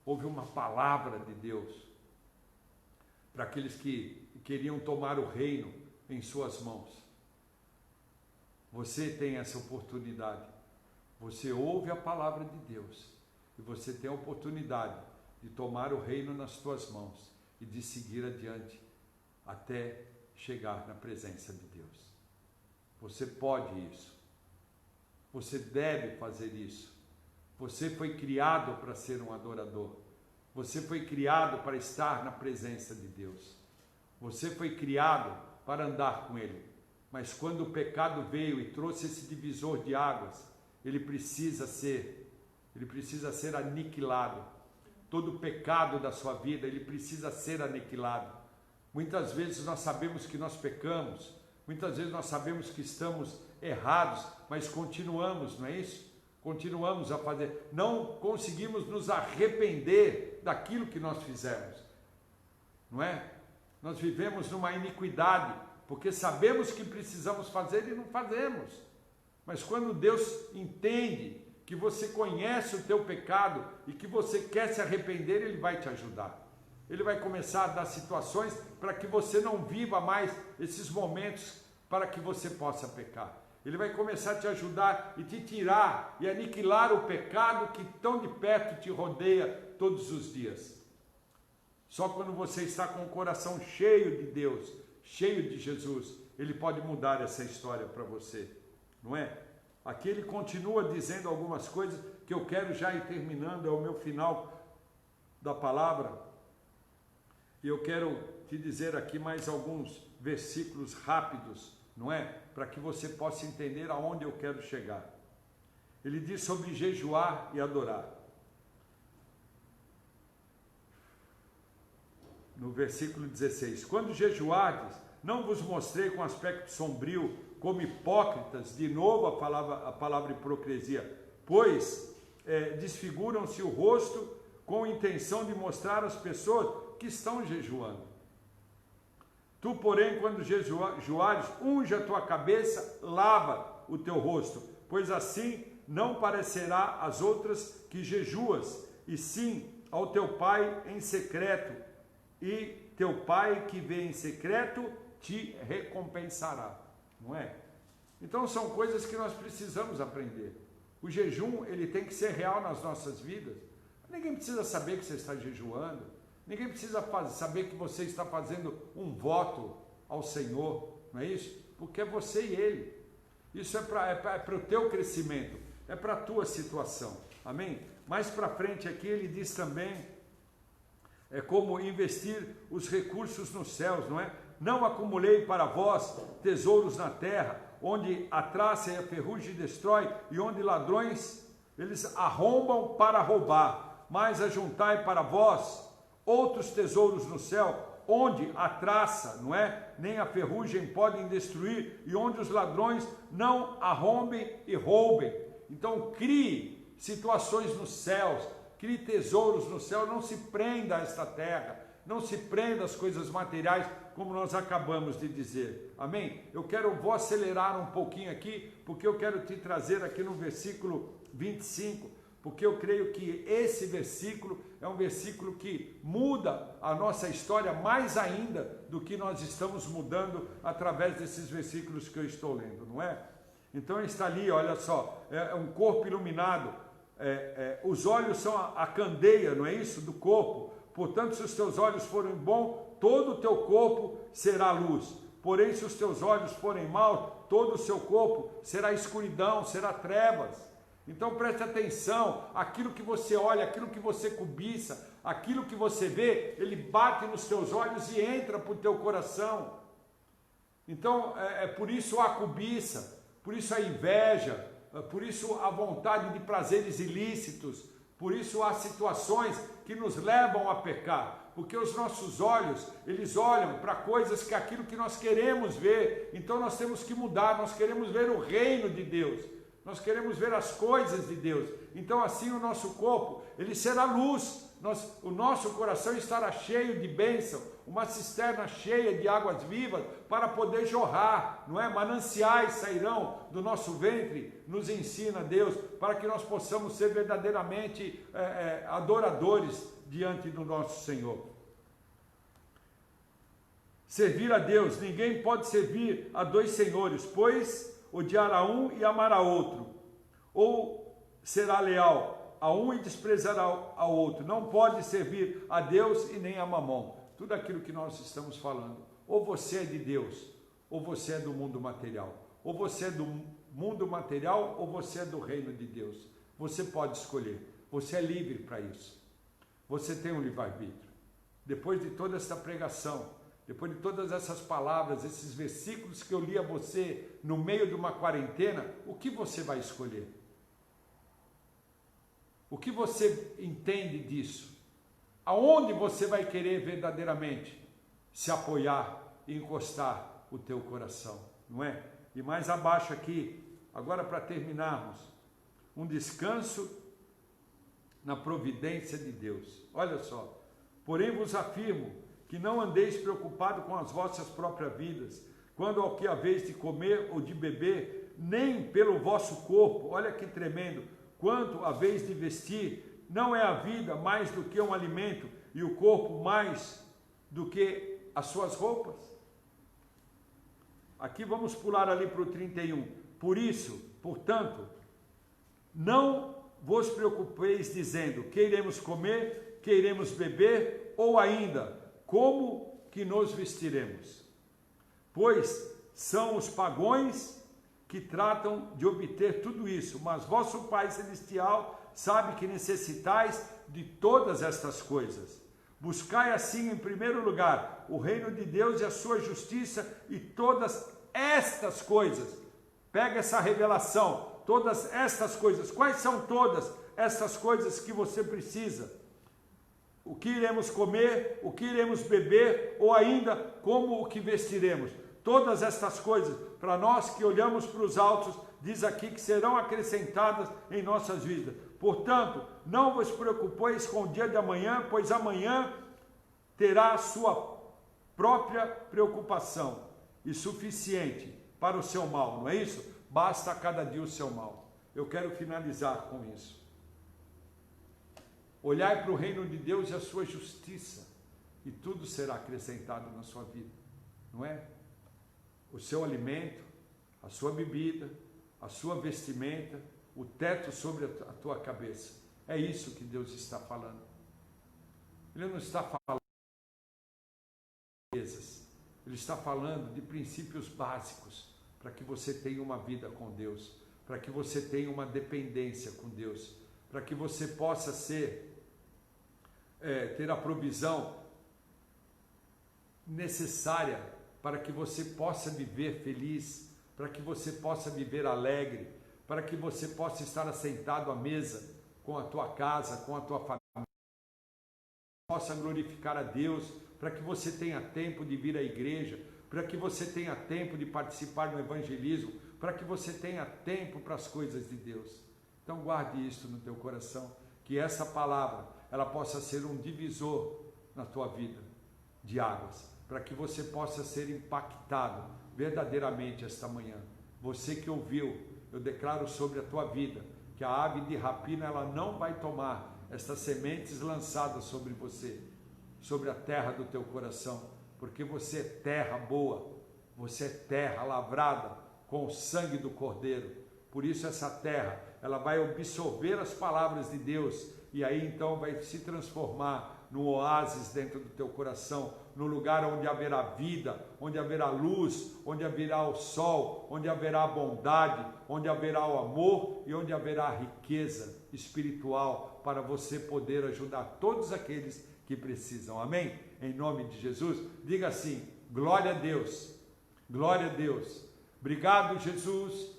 houve uma palavra de Deus para aqueles que queriam tomar o reino em suas mãos. Você tem essa oportunidade. Você ouve a palavra de Deus e você tem a oportunidade de tomar o reino nas tuas mãos e de seguir adiante até chegar na presença de Deus. Você pode isso. Você deve fazer isso. Você foi criado para ser um adorador. Você foi criado para estar na presença de Deus. Você foi criado para andar com Ele. Mas quando o pecado veio e trouxe esse divisor de águas, ele precisa ser aniquilado. Todo o pecado da sua vida, ele precisa ser aniquilado. Muitas vezes nós sabemos que nós pecamos, muitas vezes nós sabemos que estamos errados, mas continuamos, não é isso? continuamos a fazer, não conseguimos nos arrepender daquilo que nós fizemos, não é? Nós vivemos numa iniquidade, porque sabemos que precisamos fazer e não fazemos. Mas quando Deus entende que você conhece o teu pecado e que você quer se arrepender, Ele vai te ajudar. Ele vai começar a dar situações para que você não viva mais esses momentos para que você possa pecar. Ele vai começar a te ajudar e te tirar e aniquilar o pecado que tão de perto te rodeia todos os dias. Só quando você está com o coração cheio de Deus, cheio de Jesus, Ele pode mudar essa história para você, não é? Aqui ele continua dizendo algumas coisas que eu quero já ir terminando, é o meu final da palavra. E eu quero te dizer aqui mais alguns versículos rápidos, não é? Para que você possa entender aonde eu quero chegar. Ele diz sobre jejuar e adorar. No versículo 16, quando jejuardes, não vos mostrei com aspecto sombrio, como hipócritas, de novo a palavra hipocrisia, pois desfiguram-se o rosto com a intenção de mostrar às pessoas que estão jejuando. Tu, porém, quando jejuares, unge a tua cabeça, lava o teu rosto, pois assim não parecerá às outras que jejuas, e sim ao teu Pai em secreto, e teu Pai que vê em secreto te recompensará, não é? Então são coisas que nós precisamos aprender. O jejum, ele tem que ser real nas nossas vidas. Ninguém precisa saber que você está jejuando, ninguém precisa saber que você está fazendo um voto ao Senhor, não é isso? Porque é você e Ele. Isso é para o teu crescimento, é para a tua situação, amém? Mais para frente aqui ele diz também, é como investir os recursos nos céus, não é? Não acumulei para vós tesouros na terra, onde a traça e a ferrugem destrói, e onde ladrões, eles arrombam para roubar, mas ajuntai para vós outros tesouros no céu, onde a traça, não é? Nem a ferrugem podem destruir, e onde os ladrões não arrombem e roubem. Então crie situações nos céus, crie tesouros no céu, não se prenda a esta terra, não se prenda às coisas materiais, como nós acabamos de dizer, amém? Vou acelerar um pouquinho aqui, porque eu quero te trazer aqui no versículo 25, porque eu creio que esse versículo é um versículo que muda a nossa história mais ainda do que nós estamos mudando através desses versículos que eu estou lendo, não é? Então está ali, olha só, é um corpo iluminado, os olhos são a candeia, não é isso? Do corpo. Portanto, se os teus olhos forem bons, todo o teu corpo será luz. Porém, se os teus olhos forem maus, todo o seu corpo será escuridão, será trevas. Então preste atenção, aquilo que você olha, aquilo que você cobiça, aquilo que você vê, ele bate nos teus olhos e entra para o teu coração. Então, por isso a cobiça, por isso a inveja, por isso a vontade de prazeres ilícitos, por isso há situações que nos levam a pecar, porque os nossos olhos, eles olham para coisas que aquilo que nós queremos ver, então nós temos que mudar, nós queremos ver o reino de Deus, nós queremos ver as coisas de Deus, então assim o nosso corpo, ele será luz, o nosso coração estará cheio de bênção, uma cisterna cheia de águas vivas para poder jorrar, não é? Mananciais sairão do nosso ventre, nos ensina Deus, para que nós possamos ser verdadeiramente adoradores diante do nosso Senhor. Servir a Deus, ninguém pode servir a dois senhores, pois odiará um e amará outro, ou será leal a um e desprezará ao outro. Não pode servir a Deus e nem a Mamon. Tudo aquilo que nós estamos falando, ou você é de Deus, ou você é do mundo material, ou você é do mundo material, ou você é do reino de Deus. Você pode escolher, você é livre para isso, você tem um livre-arbítrio. Depois de toda essa pregação, depois de todas essas palavras, esses versículos que eu li a você no meio de uma quarentena, o que você vai escolher? O que você entende disso? Aonde você vai querer verdadeiramente se apoiar e encostar o teu coração, não é? E mais abaixo aqui, agora para terminarmos, um descanso na providência de Deus. Olha só, porém vos afirmo que não andeis preocupado com as vossas próprias vidas, quando ao que haveis de comer ou de beber, nem pelo vosso corpo, olha que tremendo, quanto haveis de vestir, não é a vida mais do que um alimento e o corpo mais do que as suas roupas? Aqui vamos pular ali para o 31. Por isso, portanto, não vos preocupeis dizendo, que iremos comer, que iremos beber, ou ainda, como que nos vestiremos? Pois são os pagões que tratam de obter tudo isso, mas vosso Pai Celestial sabe que necessitais de todas estas coisas. Buscai assim, em primeiro lugar, o reino de Deus e a sua justiça, e todas estas coisas, pega essa revelação, todas estas coisas, quais são todas estas coisas que você precisa? O que iremos comer, o que iremos beber, ou ainda como o que vestiremos? Todas estas coisas, para nós que olhamos para os altos, diz aqui que serão acrescentadas em nossas vidas. Portanto, não vos preocupeis com o dia de amanhã, pois amanhã terá a sua própria preocupação, e suficiente para o seu mal, não é isso? Basta a cada dia o seu mal. Eu quero finalizar com isso. Olhai para o reino de Deus e a sua justiça, e tudo será acrescentado na sua vida, não é? O seu alimento, a sua bebida, a sua vestimenta, o teto sobre a tua cabeça. É isso que Deus está falando. Ele não está falando de coisas, ele está falando de princípios básicos para que você tenha uma vida com Deus, para que você tenha uma dependência com Deus, para que você possa ter a provisão necessária para que você possa viver feliz, para que você possa viver alegre, para que você possa estar assentado à mesa com a tua casa, com a tua família, possa glorificar a Deus, para que você tenha tempo de vir à igreja, para que você tenha tempo de participar do evangelismo, para que você tenha tempo para as coisas de Deus. Então guarde isso no teu coração, que essa palavra, ela possa ser um divisor na tua vida de águas, para que você possa ser impactado verdadeiramente esta manhã. Você que ouviu, eu declaro sobre a tua vida, que a ave de rapina, ela não vai tomar estas sementes lançadas sobre você, sobre a terra do teu coração, porque você é terra boa, você é terra lavrada com o sangue do Cordeiro. Por isso essa terra, ela vai absorver as palavras de Deus, e aí então vai se transformar no oásis dentro do teu coração, no lugar onde haverá vida, onde haverá luz, onde haverá o sol, onde haverá a bondade, onde haverá o amor e onde haverá riqueza espiritual para você poder ajudar todos aqueles que precisam. Amém? Em nome de Jesus, diga assim: glória a Deus, glória a Deus. Obrigado, Jesus,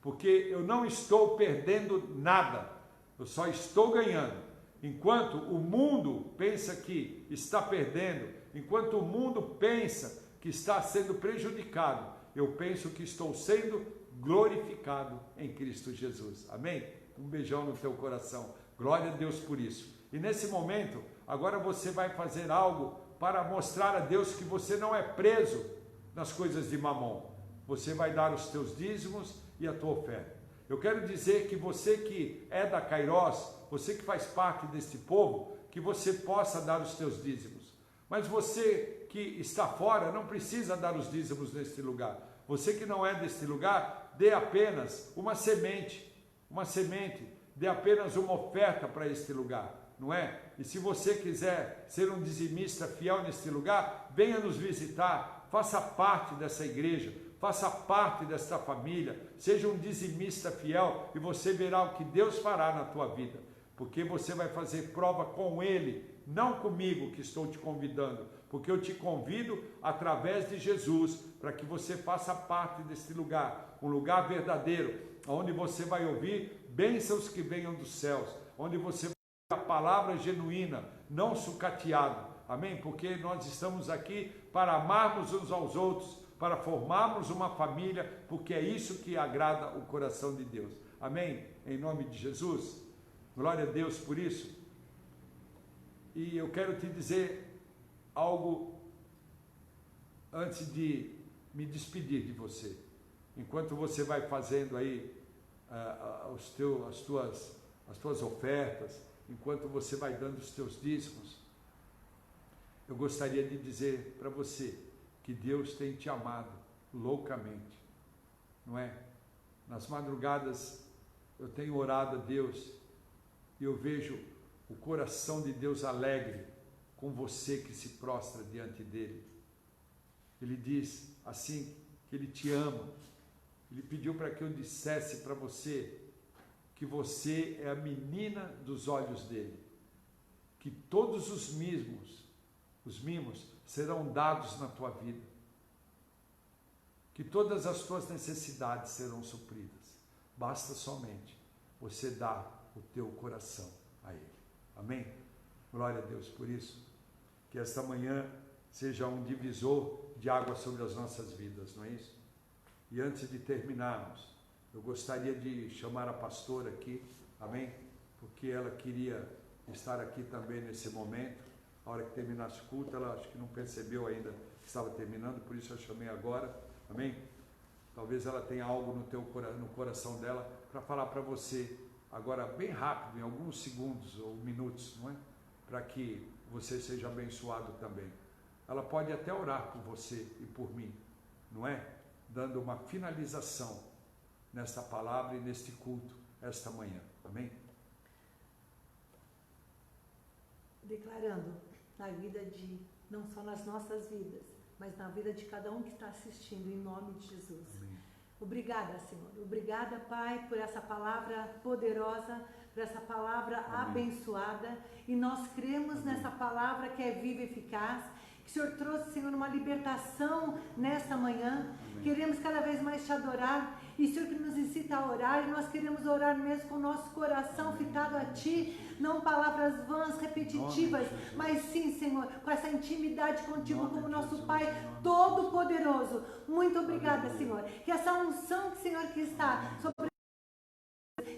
porque eu não estou perdendo nada, eu só estou ganhando. Enquanto o mundo pensa que está perdendo, enquanto o mundo pensa que está sendo prejudicado, eu penso que estou sendo glorificado em Cristo Jesus. Amém? Um beijão no teu coração. Glória a Deus por isso. E nesse momento, agora você vai fazer algo para mostrar a Deus que você não é preso nas coisas de mamon. Você vai dar os teus dízimos e a tua oferta. Eu quero dizer que você que é da Kairos, você que faz parte deste povo, que você possa dar os teus dízimos. Mas você que está fora, não precisa dar os dízimos neste lugar. Você que não é deste lugar, dê apenas uma semente, dê apenas uma oferta para este lugar, não é? E se você quiser ser um dizimista fiel neste lugar, venha nos visitar, faça parte dessa igreja, faça parte desta família, seja um dizimista fiel e você verá o que Deus fará na tua vida, porque você vai fazer prova com Ele, não comigo que estou te convidando, porque eu te convido através de Jesus, para que você faça parte deste lugar, um lugar verdadeiro, onde você vai ouvir bênçãos que venham dos céus, onde você vai ouvir a palavra genuína, não sucateado, amém? Porque nós estamos aqui para amarmos uns aos outros, para formarmos uma família, porque é isso que agrada o coração de Deus. Amém? Em nome de Jesus. Glória a Deus por isso. E eu quero te dizer algo antes de me despedir de você. Enquanto você vai fazendo aí as tuas ofertas, enquanto você vai dando os teus dízimos, eu gostaria de dizer para você que Deus tem te amado loucamente, não é? Nas madrugadas eu tenho orado a Deus e eu vejo o coração de Deus alegre com você que se prostra diante dele. Ele diz assim que ele te ama. Ele pediu para que eu dissesse para você que você é a menina dos olhos dele, que todos os mimos serão dados na tua vida, que todas as tuas necessidades serão supridas. Basta somente você dar o teu coração a ele. Amém? Glória a Deus por isso. Que esta manhã seja um divisor de água sobre as nossas vidas, não é isso? E antes de terminarmos, eu gostaria de chamar a pastora aqui, amém? Porque ela queria estar aqui também nesse momento. A hora que terminasse o culto, ela acho que não percebeu ainda que estava terminando, por isso eu chamei agora, amém? Talvez ela tenha algo no coração dela para falar para você, agora bem rápido, em alguns segundos ou minutos, não é? Para que você seja abençoado também. Ela pode até orar por você e por mim, não é? Dando uma finalização nesta palavra e neste culto, esta manhã. Amém? Declarando na vida de, não só nas nossas vidas, mas na vida de cada um que está assistindo, em nome de Jesus. Amém. Obrigada, Senhor. Obrigada, Pai, por essa palavra poderosa, por essa palavra Amém. Abençoada. E nós cremos Amém. Nessa palavra que é viva e eficaz, que o Senhor trouxe, Senhor, uma libertação nesta manhã. Amém. Queremos cada vez mais te adorar. E Senhor, que nos incita a orar, e nós queremos orar mesmo com o nosso coração Amém. Fitado a Ti, não palavras vãs, repetitivas, mas sim, Senhor, com essa intimidade contigo como nosso Pai Todo-Poderoso. Muito obrigada, Senhor. Que essa unção, Senhor, que está sobre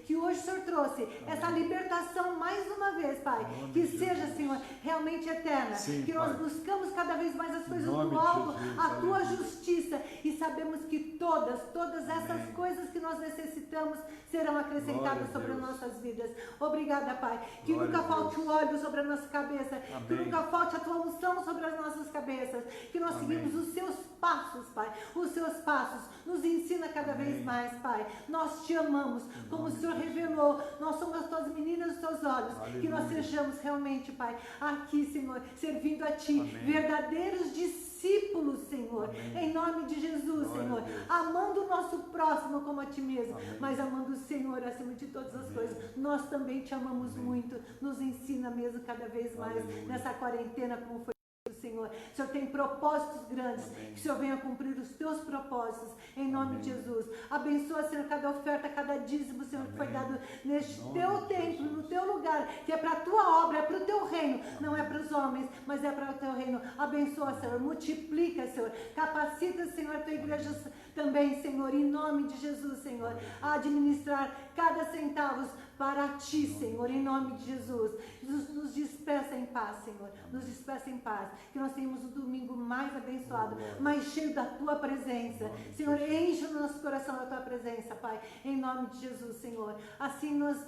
que hoje o Senhor trouxe, Amém. Essa libertação mais uma vez, Pai, que seja, Senhor, realmente eterna, sim, que nós buscamos cada vez mais as coisas do alto, a Tua justiça, e sabemos que todas essas Amém. Coisas que nós necessitamos serão acrescentadas sobre as nossas vidas. Obrigada, Pai, que Glória nunca falte o óleo sobre a nossa cabeça, Amém. Que nunca falte a Tua unção sobre as nossas cabeças, que nós Amém. Seguimos os Seus passos, Pai, os Seus passos, nos ensina cada Amém. Vez mais, Pai, nós Te amamos, como o Senhor revelou, nós somos as Tuas meninas dos Teus olhos, Aleluia. Que nós sejamos realmente, Pai, aqui, Senhor, servindo a Ti, Amém. Verdadeiros discípulos, Senhor, Amém. Em nome de Jesus, Glória Senhor, amando o nosso próximo como a Ti mesmo, Amém. Mas amando o Senhor acima de todas as Amém. Coisas. Nós também Te amamos Amém. Muito, nos ensina mesmo cada vez mais Aleluia. Nessa quarentena, como foi Senhor. O Senhor tem propósitos grandes, Amém. Que o Senhor venha cumprir os Teus propósitos, em nome Amém. De Jesus. Abençoa, Senhor, cada oferta, cada dízimo, Senhor, Amém. Que foi dado neste Teu templo, no Teu lugar, que é para a Tua obra, é para o Teu reino, Amém. Não é para os homens, mas é para o Teu reino. Abençoa, Senhor, multiplica, Senhor, capacita, Senhor, a Tua igreja também, Senhor, em nome de Jesus, Senhor, a administrar cada centavo para Ti, Senhor, em nome de Jesus. Nos despeça em paz, Senhor, nos despeça em paz, que nós tenhamos um domingo mais abençoado, mais cheio da Tua presença, Senhor, enche o nosso coração da Tua presença, Pai, em nome de Jesus, Senhor, assim nós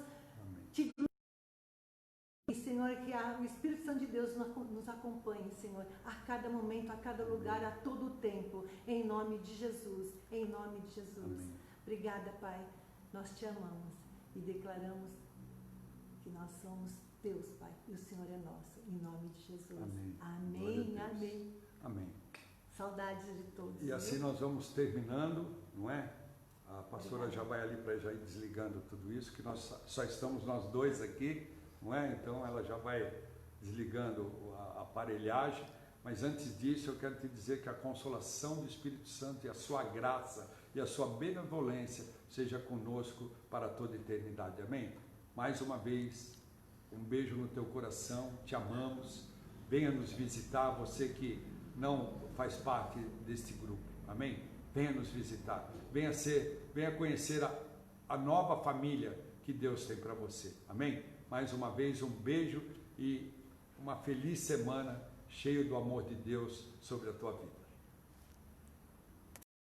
Te e, Senhor, que o Espírito Santo de Deus nos acompanhe, Senhor, a cada momento, a cada lugar, a todo tempo, em nome de Jesus, em nome de Jesus. Amém. Obrigada, Pai, nós Te amamos e declaramos que nós somos Teus, Pai, e o Senhor é nosso, em nome de Jesus. Amém. Amém, amém. Amém. Saudades de todos. E assim nós vamos terminando, não é? A pastora Obrigada. Já vai ali para já ir desligando tudo isso, que nós só estamos nós dois aqui, não é? Então ela já vai desligando a aparelhagem, mas antes disso eu quero te dizer que a consolação do Espírito Santo e a sua graça e a sua benevolência seja conosco para toda a eternidade. Amém? Mais uma vez, um beijo no teu coração, te amamos, venha nos visitar, você que não faz parte deste grupo, amém? Venha nos visitar, venha conhecer a nova família que Deus tem para você. Amém? Mais uma vez, um beijo e uma feliz semana cheio do amor de Deus sobre a tua vida.